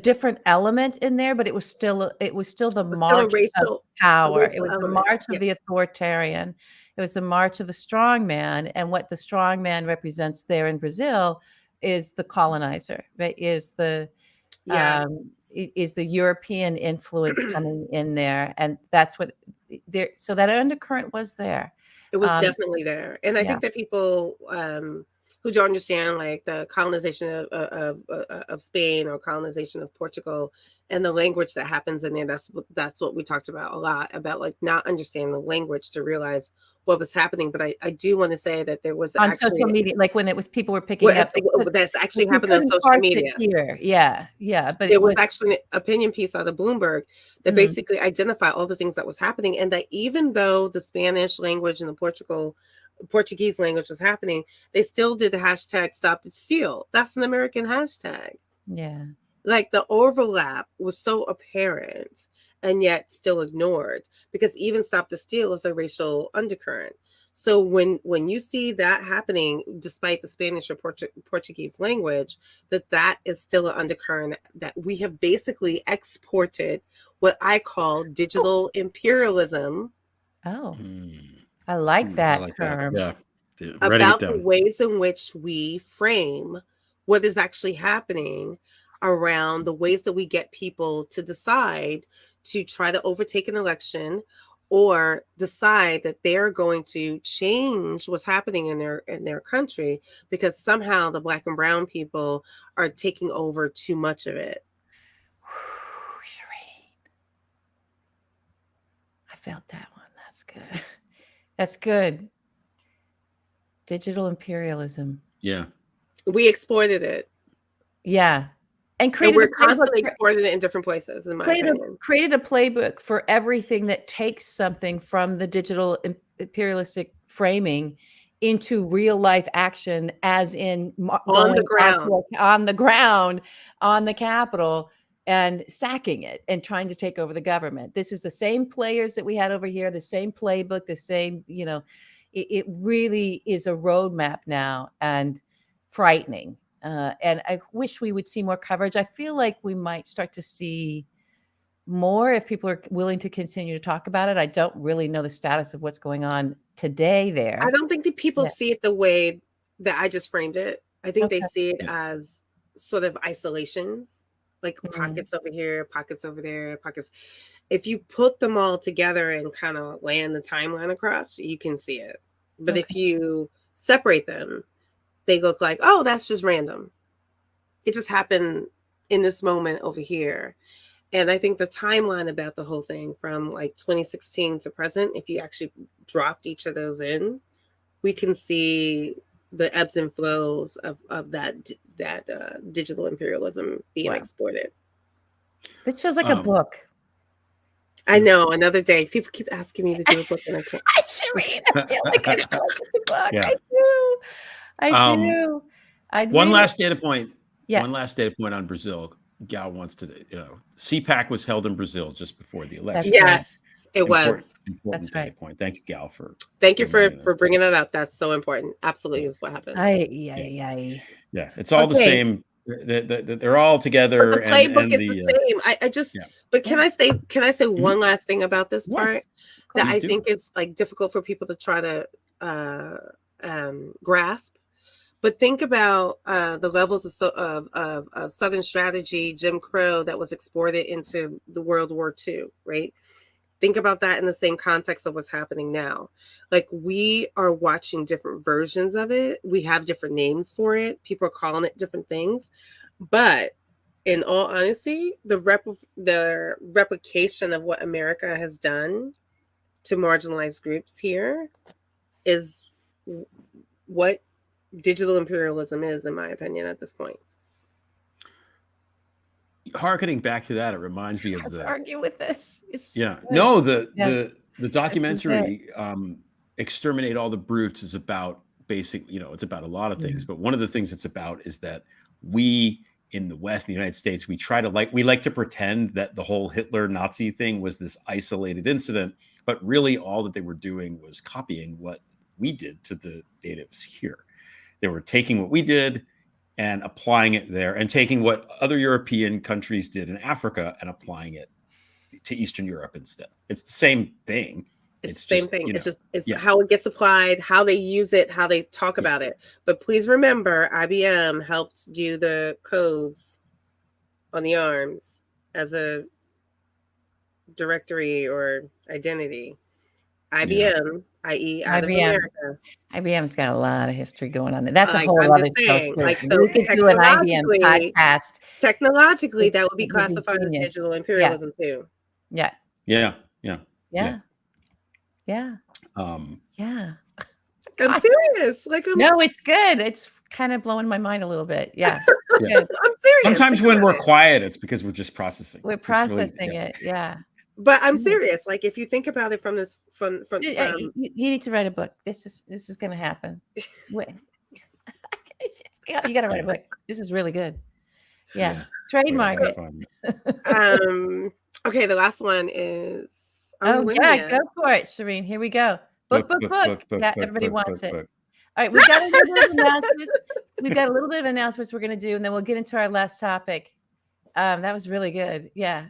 different element in there, but it was still the march of power. It was the march of the authoritarian. It was the march of the strong man. And what the strong man represents there in Brazil is the colonizer, right? Is the European influence coming in there. And that's what there. So that undercurrent was there. It was definitely there. And I think that people who don't understand like the colonization of Spain or colonization of Portugal and the language that happens in there, that's what we talked about a lot, about like not understanding the language to realize what was happening. But I do want to say that there was on actually social media, like when it was people were picking up that's actually happened on social media here. Yeah, but it was actually an opinion piece out of Bloomberg that basically identified all the things that was happening, and that even though the Spanish language and the Portuguese language was happening, they still did the hashtag Stop the Steal. That's an American hashtag. Yeah. Like the overlap was so apparent and yet still ignored, because even Stop the Steal is a racial undercurrent. So when you see that happening, despite the Spanish or Portuguese language, that is still an undercurrent, that we have basically exported what I call digital imperialism. Oh. I like that term. Yeah. About the ways in which we frame what is actually happening around the ways that we get people to decide to try to overtake an election or decide that they're going to change what's happening in their country because somehow the Black and brown people are taking over too much of it. Shireen. I felt that one. That's good. That's good. Digital imperialism. Yeah. We exploited it. Yeah. And we're constantly exporting it in different places, in my opinion. Created a playbook for everything that takes something from the digital imperialistic framing into real life action, as in on the ground, on the Capitol, and sacking it and trying to take over the government. This is the same players that we had over here, the same playbook, the same, it really is a roadmap now, and frightening. And I wish we would see more coverage. I feel like we might start to see more if people are willing to continue to talk about it. I don't really know the status of what's going on today there. I don't think that people see it the way that I just framed it. I think they see it as sort of isolations, like pockets over here, pockets over there, pockets. If you put them all together and kind of land the timeline across, you can see it. But if you separate them, they look like, oh, that's just random. It just happened in this moment over here. And I think the timeline about the whole thing from like 2016 to present, if you actually dropped each of those in, we can see the ebbs and flows of that digital imperialism being exported. This feels like a book. I know. Another day, people keep asking me to do a book, and I can't. Shireen, I feel like it's a book. Yeah. I do. One last data point. Yeah. One last data point on Brazil. Gal wants to, CPAC was held in Brazil just before the election. Yes, it was. Important data point. Thank you, Gal, Thank you for bringing it up. That's so important. Absolutely is what happened. Yeah, it's all the same. They're all together. But the playbook is the same. But can I say one last thing about this part that I think is like difficult for people to try to grasp? But think about the levels of Southern strategy, Jim Crow, that was exported into the World War II, right? Think about that in the same context of what's happening now. Like, we are watching different versions of it. We have different names for it. People are calling it different things. But in all honesty, the replication of what America has done to marginalized groups here is what digital imperialism is, in my opinion, at this point. Harkening back to that, it reminds me of the argue with this. The documentary Exterminate All the Brutes is about it's about a lot of things, but one of the things it's about is that we in the West, in the United States, we like to pretend that the whole Hitler Nazi thing was this isolated incident, but really all that they were doing was copying what we did to the natives here. They were taking what we did and applying it there, and taking what other European countries did in Africa and applying it to Eastern Europe instead. It's the same thing. It's the same thing. You know, it's how it gets applied, how they use it, how they talk about it. But please remember, IBM helped do the codes on the arms as a directory or identity. IBM, i.e. out of America. IBM's got a lot of history going on there. That's a Like, whole I'm other just show. saying, too. like, so We could do an IBM podcast. Technologically, that would be It would be classified as genius. digital imperialism too. Yeah. yeah. Yeah. I'm serious. Like, No, it's good. It's kind of blowing my mind a little bit. Yeah. Yeah. Good. I'm serious. Sometimes Think when about we're it. quiet, it's because we're just processing. We're It's really- processing it. Yeah. But I'm serious. Like, if you think about it from this, from You need to write a book. This is going to happen. Wait. You got to write a book. This is really good. Yeah. Trademark Yeah, it. fun. Okay, the last one is Oh, yeah. Go for it, Shireen. Here we go. Book. Yeah, everybody wants it. All right. We've got a little bit of announcements. We've got a little bit of announcements we're going to do, and then we'll get into our last topic. That was really good. Yeah.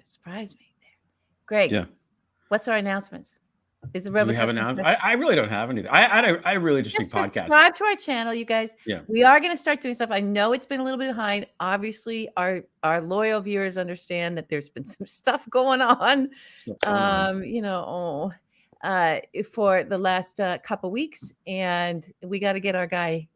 Surprised me. Great. Yeah. What's our announcements? Is the Do we have announcements? I really don't have anything. I had a really interesting Just podcast. subscribe to our channel, you guys. Yeah. We are going to start doing stuff. I know it's been a little bit behind. Obviously, our loyal viewers understand that there's been some stuff going on. For the last couple weeks, and we got to get our guy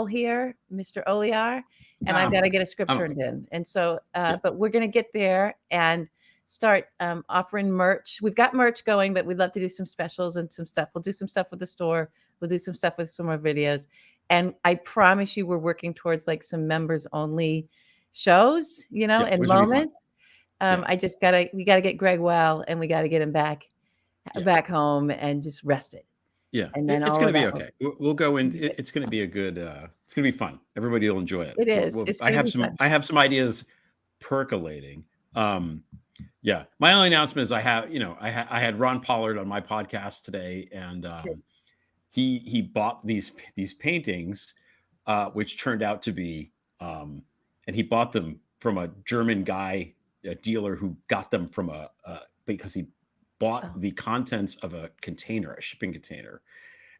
here, Mr. Oliar, and I've got to get a script turned in. And so, but we're going to get there and start offering merch. We've got merch going, but we'd love to do some specials and some stuff. We'll do some stuff with the store. We'll do some stuff with some more videos. And I promise you, we're working towards like some members only shows, and moments. We got to get Greg well, and we got to get him back home and just rested. Yeah. And then it's going to be okay. We'll go in. It's going to be a good, it's going to be fun. Everybody will enjoy it. It is. I have some ideas percolating. Yeah. My only announcement is I had Ron Pollard on my podcast today, and he bought these paintings, which turned out to be, and he bought them from a German guy, a dealer who got them from because he bought the contents of a shipping container,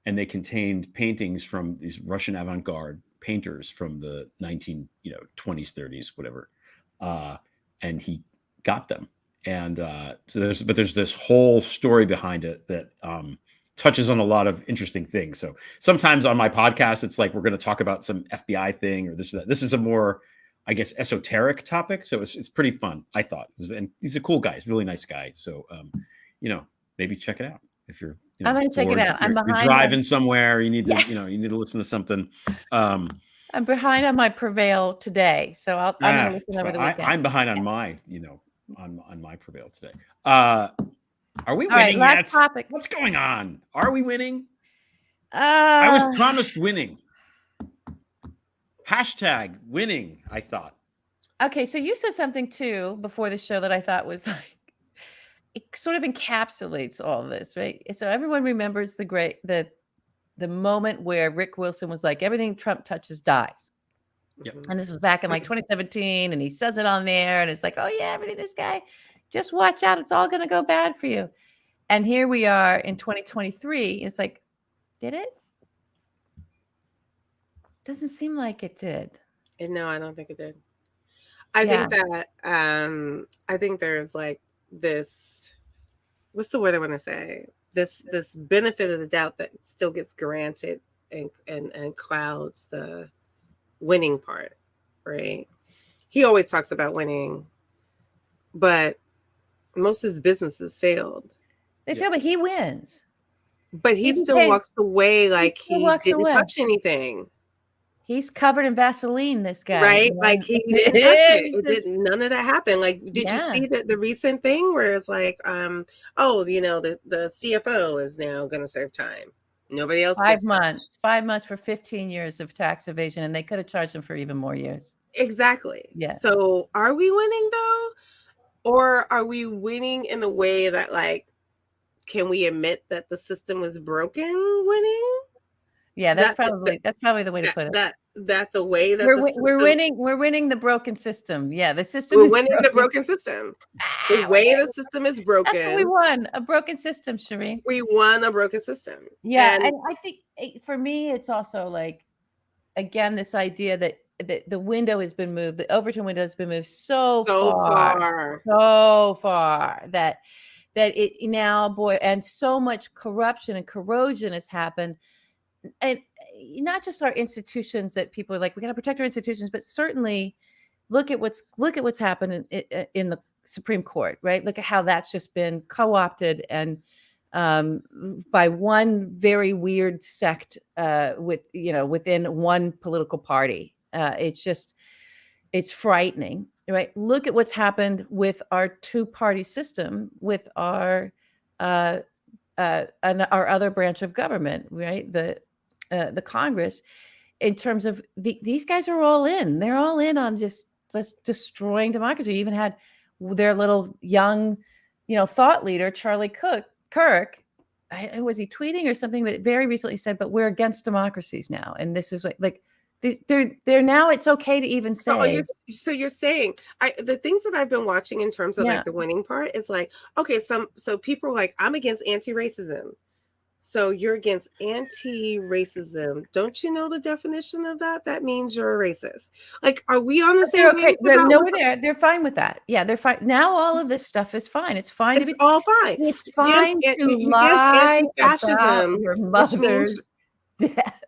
and they contained paintings from these Russian avant-garde painters from the 1920s, 30s, whatever. And he got them. And so there's this whole story behind it that touches on a lot of interesting things. So sometimes on my podcast, it's like we're going to talk about some FBI thing or this or that. This is a more, I guess, esoteric topic. So it's pretty fun, I thought. And he's a cool guy. He's a really nice guy. So, maybe check it out if you're. I'm going to check it out. You're driving somewhere. You need to, you need to listen to something. I'm behind on my Prevail today, so I'm going to listen over the weekend. I'm behind on my, on my Prevail today. Are we winning yet? Topic. What's going on? Are we winning? I was promised winning. Hashtag winning, I thought. Okay, so you said something too before the show that I thought was like, it sort of encapsulates all of this, right? So everyone remembers the moment where Rick Wilson was like, everything Trump touches dies. Yep. And this was back in like 2017, and he says it on there, and it's like, oh yeah, everything, this guy, just watch out, it's all going to go bad for you. And here we are in 2023. It's like, did it? Doesn't seem like it did. No, I don't think it did. I think that I think there's like this, what's the word I want to say? This benefit of the doubt that still gets granted and clouds the winning part, right? He always talks about winning, but most of his businesses failed. They fail, but he wins. But he still walks away like he didn't touch anything. He's covered in Vaseline, this guy. Right? Like he didn't touch it. None of that happened. Like, did you see the recent thing where it's like, the CFO is now going to serve time. Nobody else. 5 months. 5 months for 15 years of tax evasion, and they could have charged him for even more years. Exactly. Yeah. So are we winning though? Or are we winning in the way that, like, can we admit that the system was broken winning? Yeah, that's probably the way to put it. That the way that we're winning the broken system. Yeah, the system we're is winning broken. the broken system. The way the system is broken. That's what we won, a broken system, Shireen. We won a broken system. Yeah, and I think for me, it's also like, again, this idea that the window has been moved, the Overton window has been moved so far that it now, boy, and so much corruption and corrosion has happened. And not just our institutions that people are like, we got to protect our institutions, but certainly look at what's happened in the Supreme Court, right? Look at how that's just been co-opted and by one very weird sect within one political party. It's frightening, right? Look at what's happened with our two-party system, with our other branch of government, right? The Congress, in terms of these guys are all in. They're all in on just destroying democracy. You even had their little young, thought leader, Charlie Kirk. Was he tweeting or something? But very recently said, "But we're against democracies now," and this is like they're now. It's okay to even say. So you're saying the things that I've been watching in terms of like the winning part is like, okay, so people are like, I'm against anti-racism. So you're against anti-racism. Don't you know the definition of that? That means you're a racist. Like, are we on the same page? No, we're there. They're fine with that. Yeah, they're fine. Now all of this stuff is fine. It's fine. It's all fine. It's fine to lie about your mother's death.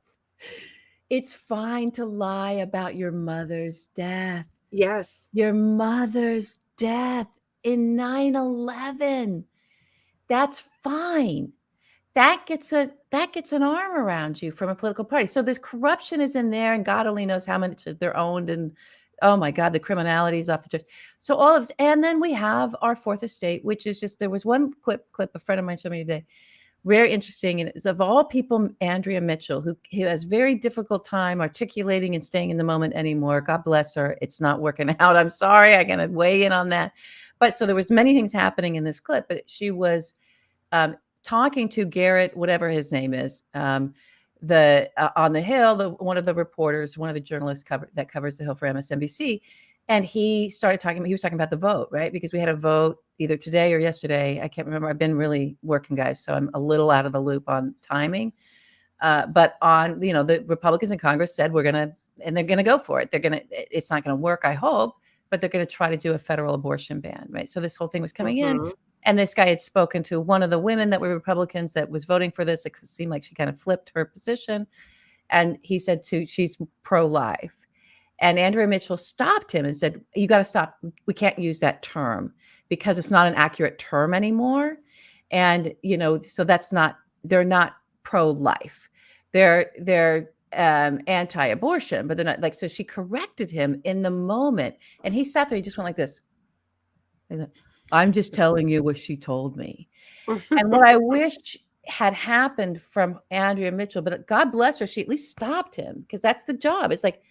It's fine to lie about your mother's death. Yes. Your mother's death in 9/11. That's fine. That gets an arm around you from a political party. So this corruption is in there, and God only knows how much they're owned. And oh my God, the criminality is off the charts. So all of this, and then we have our fourth estate, which is just, there was one clip a friend of mine showed me today, very interesting, and it's of all people, Andrea Mitchell, who has very difficult time articulating and staying in the moment anymore. God bless her. It's not working out. I'm sorry. I gotta weigh in on that. But so there was many things happening in this clip, but she was talking to Garrett, whatever his name is, on the Hill, one of the reporters, one of the journalists that covers the Hill for MSNBC, and he was talking about the vote, right? Because we had a vote either today or yesterday. I can't remember. I've been really working, guys, so I'm a little out of the loop on timing. But on, the Republicans in Congress said they're gonna go for it. It's not gonna work, I hope, but they're gonna try to do a federal abortion ban, right? So this whole thing was coming in. And this guy had spoken to one of the women that were Republicans that was voting for this. It seemed like she kind of flipped her position. And he said she's pro-life. And Andrea Mitchell stopped him and said, you got to stop. We can't use that term because it's not an accurate term anymore. And, so they're not pro-life. They're anti-abortion, but they're not so she corrected him in the moment. And he sat there, he just went like this. I'm just telling you what she told me. And what I wish had happened from Andrea Mitchell, but God bless her, she at least stopped him, because that's the job. It's like,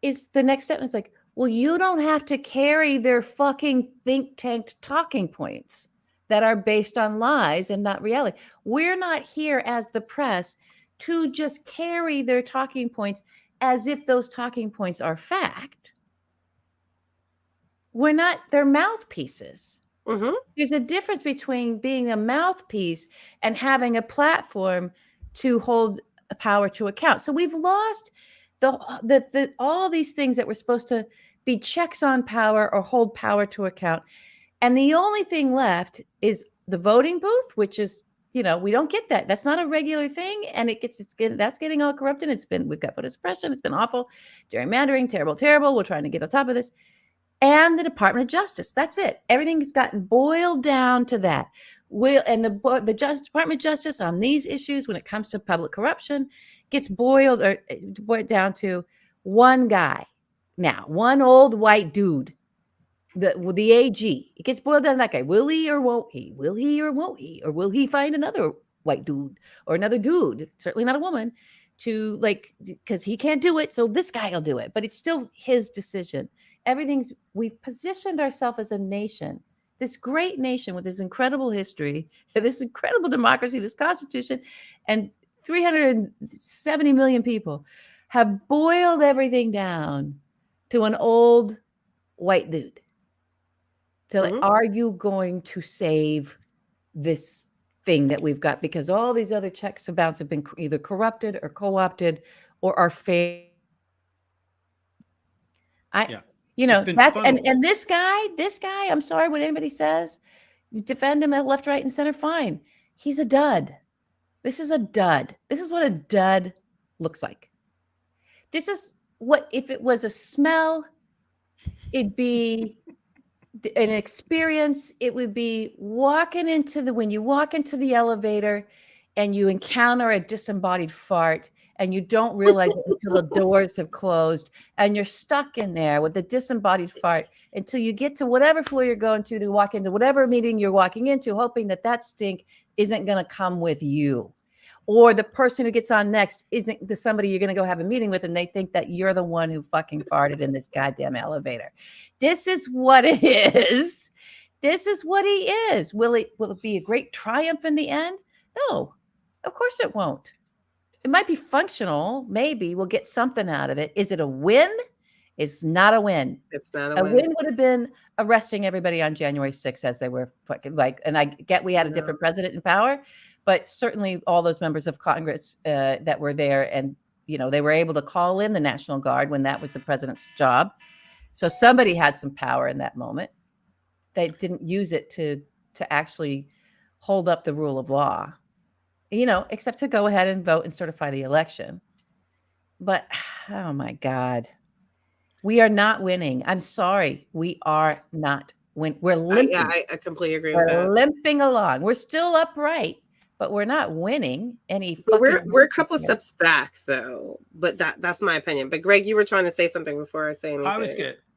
is the next step. It's like, well, you don't have to carry their fucking think tanked talking points that are based on lies and not reality. We're not here as the press to just carry their talking points as if those talking points are fact. We're not their mouthpieces. Mm-hmm. There's a difference between being a mouthpiece and having a platform to hold power to account. So we've lost all these things that were supposed to be checks on power or hold power to account. And the only thing left is the voting booth, which is, we don't get that. That's not a regular thing. And that's getting all corrupted. We've got voter suppression. It's been awful. Gerrymandering, terrible. We're trying to get on top of this. And the Department of Justice. That's it. Everything's gotten boiled down to that. And the Department of Justice on these issues, when it comes to public corruption, gets boiled down to one guy. Now, one old white dude, the AG. It gets boiled down to that guy. Will he or won't he? Will he or won't he? Or will he find another white dude or another dude, certainly not a woman, to because he can't do it, so this guy will do it. But it's still his decision. We've positioned ourselves as a nation, this great nation with this incredible history, this incredible democracy, this constitution, and 370 million people have boiled everything down to an old white dude. So are you going to save this thing that we've got? Because all these other checks and balances have been either corrupted or co-opted or are fake. That's and this guy, I'm sorry what anybody says, you defend him at left, right, and center, fine. He's a dud. This is a dud. This is what a dud looks like. This is what, if it was a smell, it'd be an experience. It would be when you walk into the elevator and you encounter a disembodied fart and you don't realize it until the doors have closed and you're stuck in there with the disembodied fart until you get to whatever floor you're going to walk into whatever meeting you're walking into, hoping that stink isn't going to come with you. Or the person who gets on next isn't somebody you're going to go have a meeting with, and they think that you're the one who fucking farted in this goddamn elevator. This is what it is. This is what he is. Will it be a great triumph in the end? No, of course it won't. It might be functional. Maybe we'll get something out of it. Is it a win? It's not a win. It's not a win. A win would have been arresting everybody on January 6th as they were fucking and I get we had a different president in power, but certainly all those members of Congress that were there, and they were able to call in the National Guard when that was the president's job. So somebody had some power in that moment. They didn't use it to actually hold up the rule of law, except to go ahead and vote and certify the election. But oh my God. We are not winning. I'm sorry. We are not winning. We're limping. I completely agree with that. We're limping along. We're still upright, but we're not winning any. We're a couple steps back, though. But that's my opinion. But Greg, you were trying to say something before I say anything.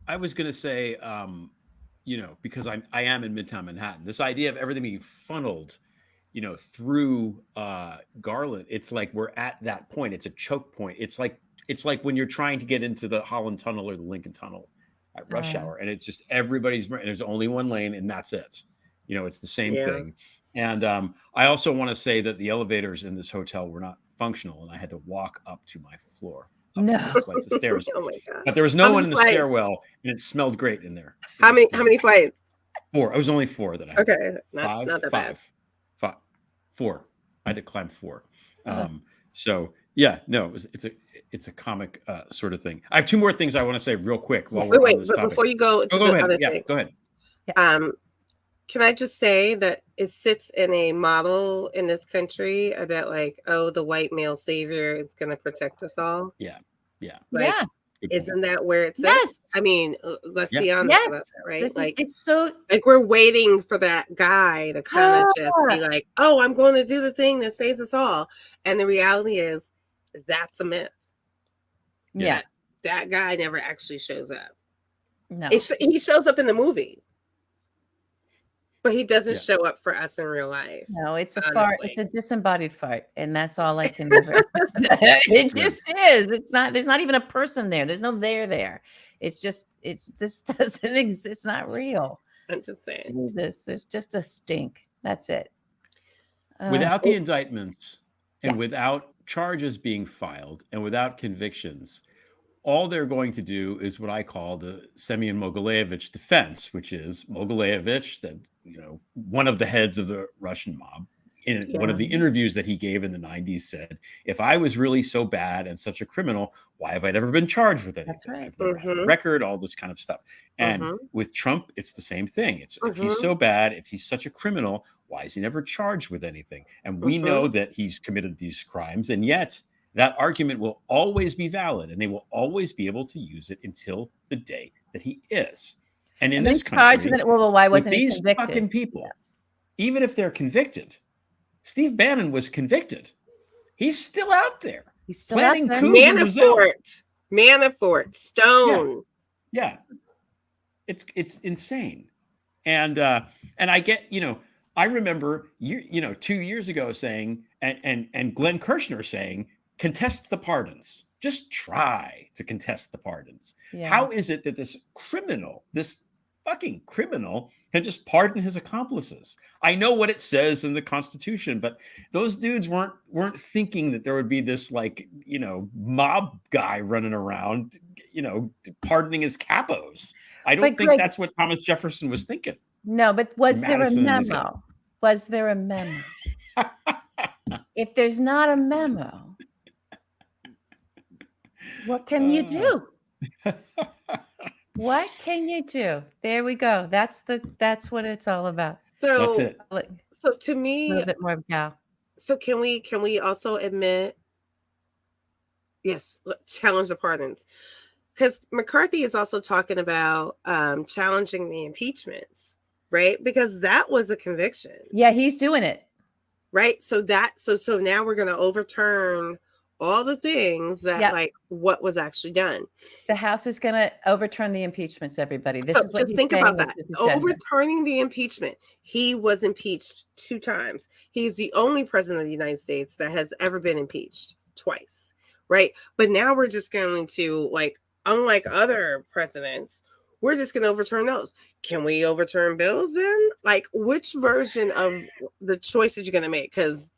I was gonna say, because I am in Midtown Manhattan. This idea of everything being funneled, through Garland. It's like we're at that point. It's a choke point. It's like when you're trying to get into the Holland Tunnel or the Lincoln Tunnel at rush hour, and it's just and there's only one lane, and that's it. It's the same thing. And I also want to say that the elevators in this hotel were not functional, and I had to walk up to my floor. No flights of stairs. Oh my God. But there was no one in the stairwell, and it smelled great in there. How many flights? 4. It was only 4 that I had. Okay, not that bad. 4. I had to climb 4. So yeah, no, it's a comic sort of thing. I have 2 more things I want to say real quick while we're on this topic. Before you go to go the ahead. other Yeah, thing, go ahead. Can I just say that it sits in a model in this country about the white male savior is going to protect us all? Yeah. Isn't that where it sits? Yes. I mean, let's be honest about that, right? It's so we're waiting for that guy to kind of just be like, "Oh, I'm going to do the thing that saves us all," and the reality is that's a myth. Yeah, that guy never actually shows up. No, he shows up in the movie, but he doesn't show up for us in real life. No, it's a fart. It's a disembodied fart, and that's all I can ever. It just is. It's not. There's not even a person there. There's no there. It's this doesn't exist. It's not real. I'm just saying. Jesus, there's just a stink. That's it. Without the indictments and without charges being filed and without convictions, all they're going to do is what I call the Semyon Mogilevich defense, which is Mogilevich, that one of the heads of the Russian mob, in one of the interviews that he gave in the 90s, said, "If I was really so bad and such a criminal, why have I never been charged with anything? That's right. I've never had a record," all this kind of stuff. And with Trump, it's the same thing. It's if he's so bad, if he's such a criminal, why is he never charged with anything? And we know that he's committed these crimes, and yet that argument will always be valid, and they will always be able to use it until the day that he is. And in this country, why wasn't these he convicted? fucking people, even if they're convicted, Steve Bannon was convicted. He's still out there. He's still planning out there. coups in Brazil. Manafort, Stone. Yeah. It's insane. And I get, I remember 2 years ago saying, and Glenn Kirshner saying, contest the pardons. Just try to contest the pardons. Yeah. How is it that this fucking criminal, can just pardon his accomplices? I know what it says in the Constitution, but those dudes weren't thinking that there would be this, like, you know, mob guy running around, you know, pardoning his capos. I don't think that's what Thomas Jefferson was thinking. No, but was there a memo? Was there a memo? If there's not a memo, what can you do? What can you do? There we go. That's what it's all about. So that's it. So to me, a little bit more of Gal. So can we also admit, yes, challenge the pardons? Because McCarthy is also talking about challenging the impeachments, right? Because that was a conviction. Yeah, he's doing it. Right. So now we're going to overturn all the things that like what was actually done. The House is going to overturn the impeachments, everybody. This is what just think about that. Overturning the impeachment. He was impeached 2 times. He's the only president of the United States that has ever been impeached twice. Right. But now we're just going to, like, unlike other presidents, we're just going to overturn those. Can we overturn bills then? Like, which version of the choice that you're going to make? Because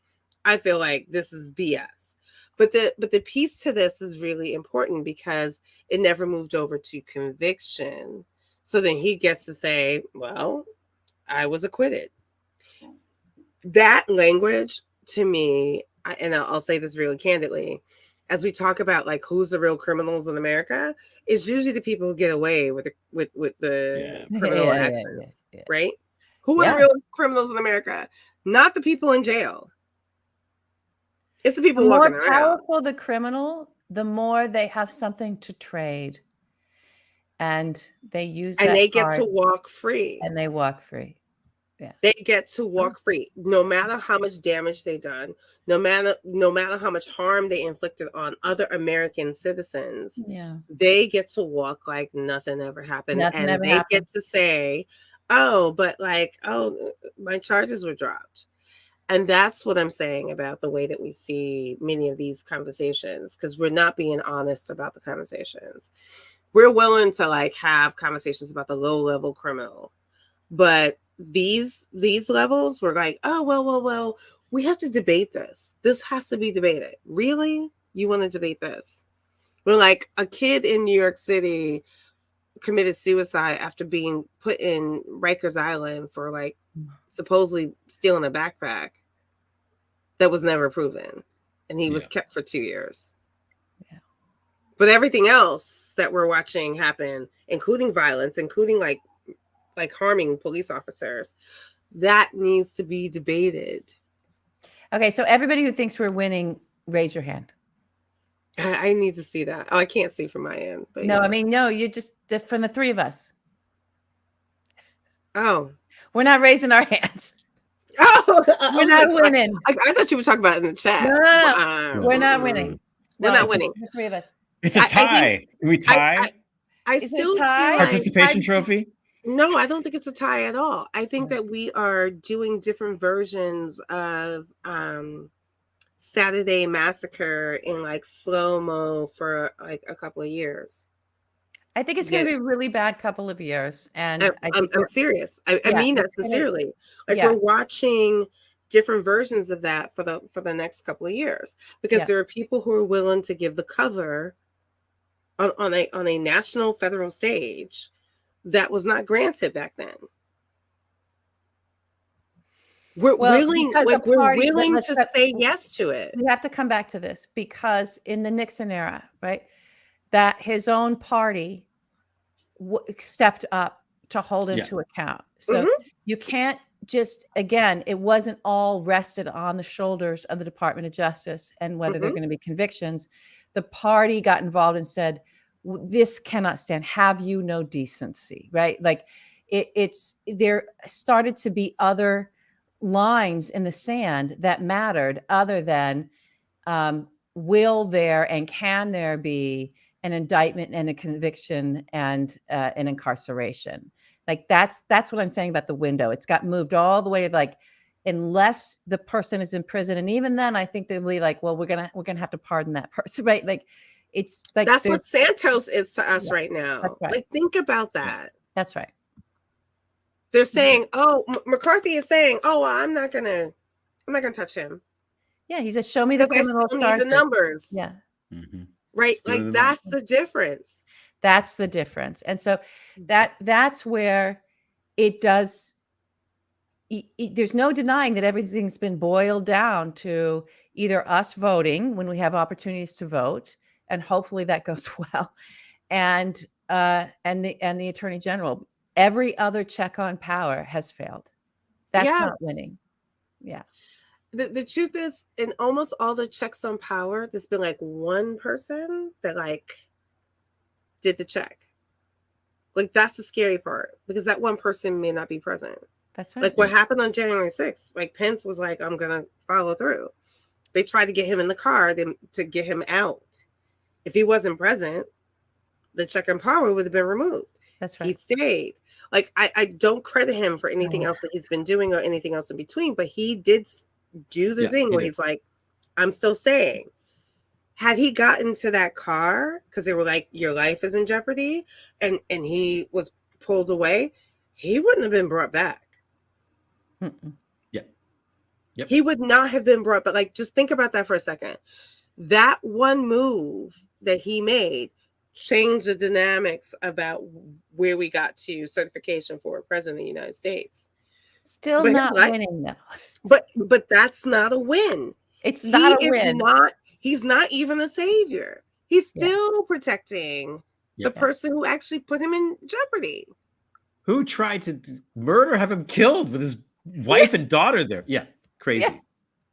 I feel like this is BS. But the piece to this is really important because it never moved over to conviction. So then he gets to say, well, I was acquitted. That language to me, and I'll say this really candidly, as we talk about like who's the real criminals in America, is usually the people who get away with the criminal actions, right? Who are the real criminals in America? Not the people in jail. It's the people walking around. The more powerful the criminal, the more they have something to trade, and they use that they get to walk free. And they walk free. Yeah, they get to walk free, no matter how much damage they've done, no matter how much harm they inflicted on other American citizens. Yeah, they get to walk like nothing ever happened, get to say, "Oh, but my charges were dropped." And that's what I'm saying about the way that we see many of these conversations, because we're not being honest about the conversations. We're willing to like have conversations about the low level criminal, but these levels, we're like, oh, well, we have to debate this. This has to be debated. Really? You want to debate this? We're like, a kid in New York City committed suicide after being put in Rikers Island for like supposedly stealing a backpack that was never proven, and he was kept for 2 years. Yeah. But everything else that we're watching happen, including violence, including like harming police officers, that needs to be debated. Okay, so everybody who thinks we're winning, raise your hand. I need to see that. Oh, I can't see from my end. But no, I mean, no, you're just from the 3 of us. Oh, we're not raising our hands. Oh, we're not winning. I thought you were talking about it in the chat. No. We're not winning. We're not winning. The 3 of us. It's a tie. Can we tie? I still tie? Participation trophy? No, I don't think it's a tie at all. I think that we are doing different versions of Saturday Massacre in like slow-mo for like a couple of years. I think it's going to be a really bad couple of years. And I'm serious. I mean that sincerely. We're watching different versions of that for the next couple of years, because there are people who are willing to give the cover on a national federal stage that was not granted back then. We're willing to say yes to it. We have to come back to this, because in the Nixon era, right, that his own party stepped up to hold him to account. So you can't just, again, it wasn't all rested on the shoulders of the Department of Justice and whether they're going to be convictions. The party got involved and said, this cannot stand. Have you no decency, right? Like there started to be other lines in the sand that mattered, other than will there and can there be an indictment and a conviction and an incarceration. Like that's what I'm saying about the window. It's got moved all the way to like, unless the person is in prison. And even then, I think they'll be like, well, we're gonna have to pardon that person, right? Like, it's like that's what Santos is to us right now. That's right. Like, think about that. That's right. They're saying, "Oh, McCarthy is saying, oh, well, I'm not gonna touch him." Yeah, he says, "Show me the criminal charges." The numbers. Yeah. Right. Like, that's the difference. That's the difference. And so that's where it does. There's no denying that everything's been boiled down to either us voting when we have opportunities to vote, and hopefully that goes well, and the Attorney General. Every other check on power has failed. That's not winning. Yeah. The truth is, in almost all the checks on power, there's been like one person that like did the check. Like, that's the scary part, because that one person may not be present. That's right. Like what happened on January 6th. Like, Pence was like, I'm going to follow through. They tried to get him in the car to get him out. If he wasn't present, the check on power would have been removed. That's right. He stayed. Like, I don't credit him for anything else that he's been doing or anything else in between, but he did do the thing where he's like, I'm still staying. Had he gotten to that car, because they were like, your life is in jeopardy, and he was pulled away, he wouldn't have been brought back. Yep. He would not have been brought back. Like, just think about that for a second. That one move that he made changed the dynamics about where we got to certification for president of the United States. Still not winning though. But that's not a win. It's not a win. He's not even a savior. He's still protecting the person who actually put him in jeopardy. Who tried to murder, have him killed with his wife and daughter there. Yeah, crazy. Yeah.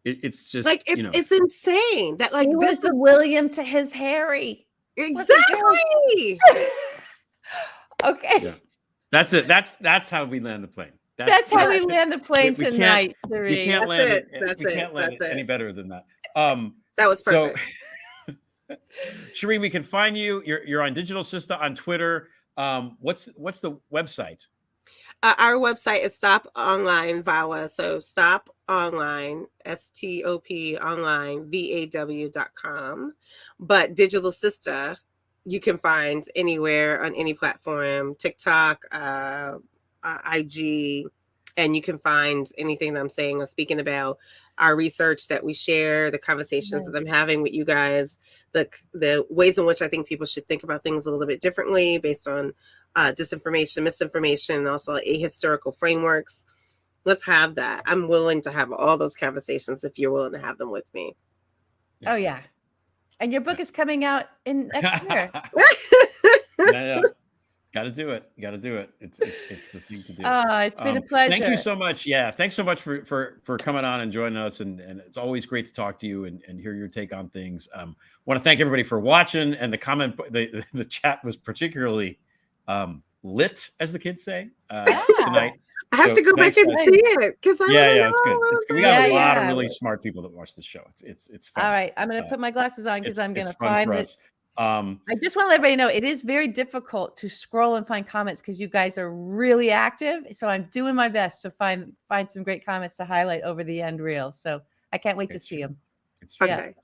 It's just like, it's insane that like he was the William to his Harry. Exactly. Okay. Yeah. That's it. That's how we land the plane. That's how we land the plane tonight. We can't land it any better than that. That was perfect. So, Shireen, we can find you. You're on Digitalsista on Twitter. What's the website? Our website is Stop Online VAWA. So Stop Online, STOP Online, VAW.com. But Digitalsista, you can find anywhere on any platform, TikTok, IG, and you can find anything that I'm saying or speaking about, our research that we share, the conversations that I'm having with you guys, the ways in which I think people should think about things a little bit differently based on disinformation, misinformation, and also ahistorical frameworks. Let's have that. I'm willing to have all those conversations if you're willing to have them with me. Oh yeah. And your book is coming out in next year. Yeah. Got to do it. It's the thing to do. Oh, it's been a pleasure. Thank you so much. Yeah. Thanks so much for coming on and joining us. And it's always great to talk to you and hear your take on things. Want to thank everybody for watching, and the chat was particularly lit, as the kids say, tonight. I have to go back and see it because it's good. We got a lot of really smart people that watch the show. It's fun. All right, I'm going to put my glasses on because I'm going to find this. I just want to let everybody know it is very difficult to scroll and find comments because you guys are really active. So I'm doing my best to find some great comments to highlight over the end reel. So I can't wait to see them. Okay.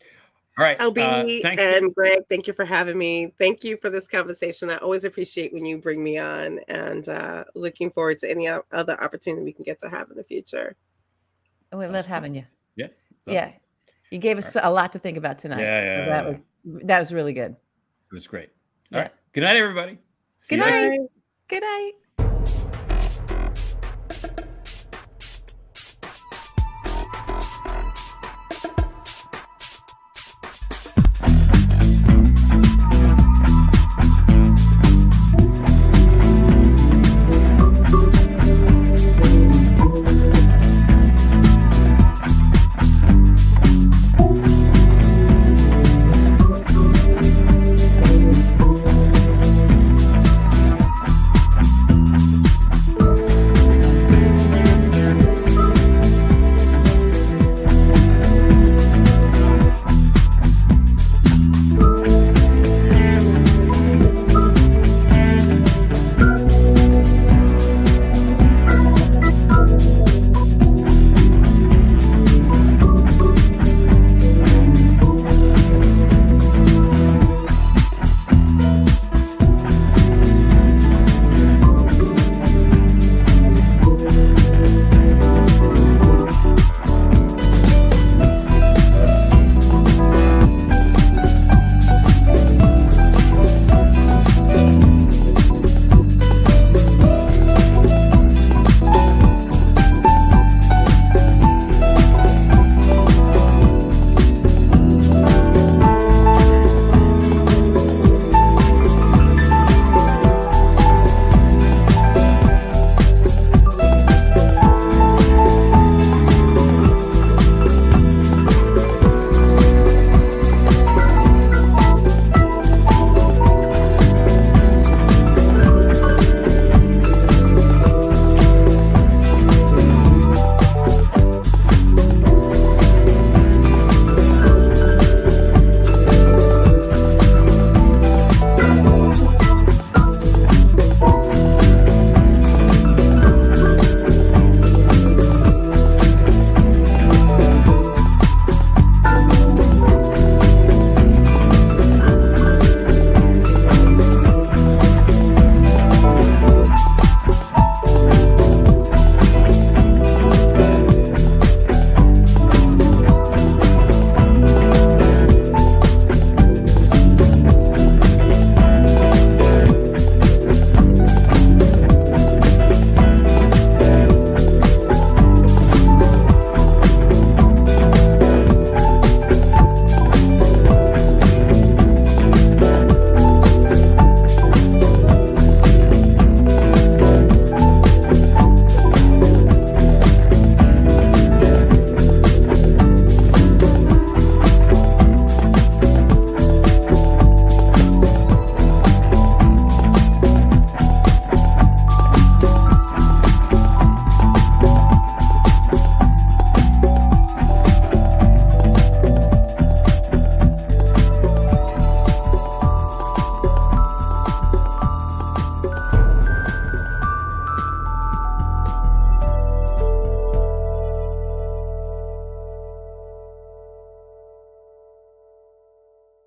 All right. LB and Greg, thank you for having me. Thank you for this conversation. I always appreciate when you bring me on, and looking forward to any other opportunity we can get to have in the future. We love having you. Yeah. Yeah. You gave us a lot to think about tonight. That was really good. It was great. All right. Good night, everybody. Good night. Good night.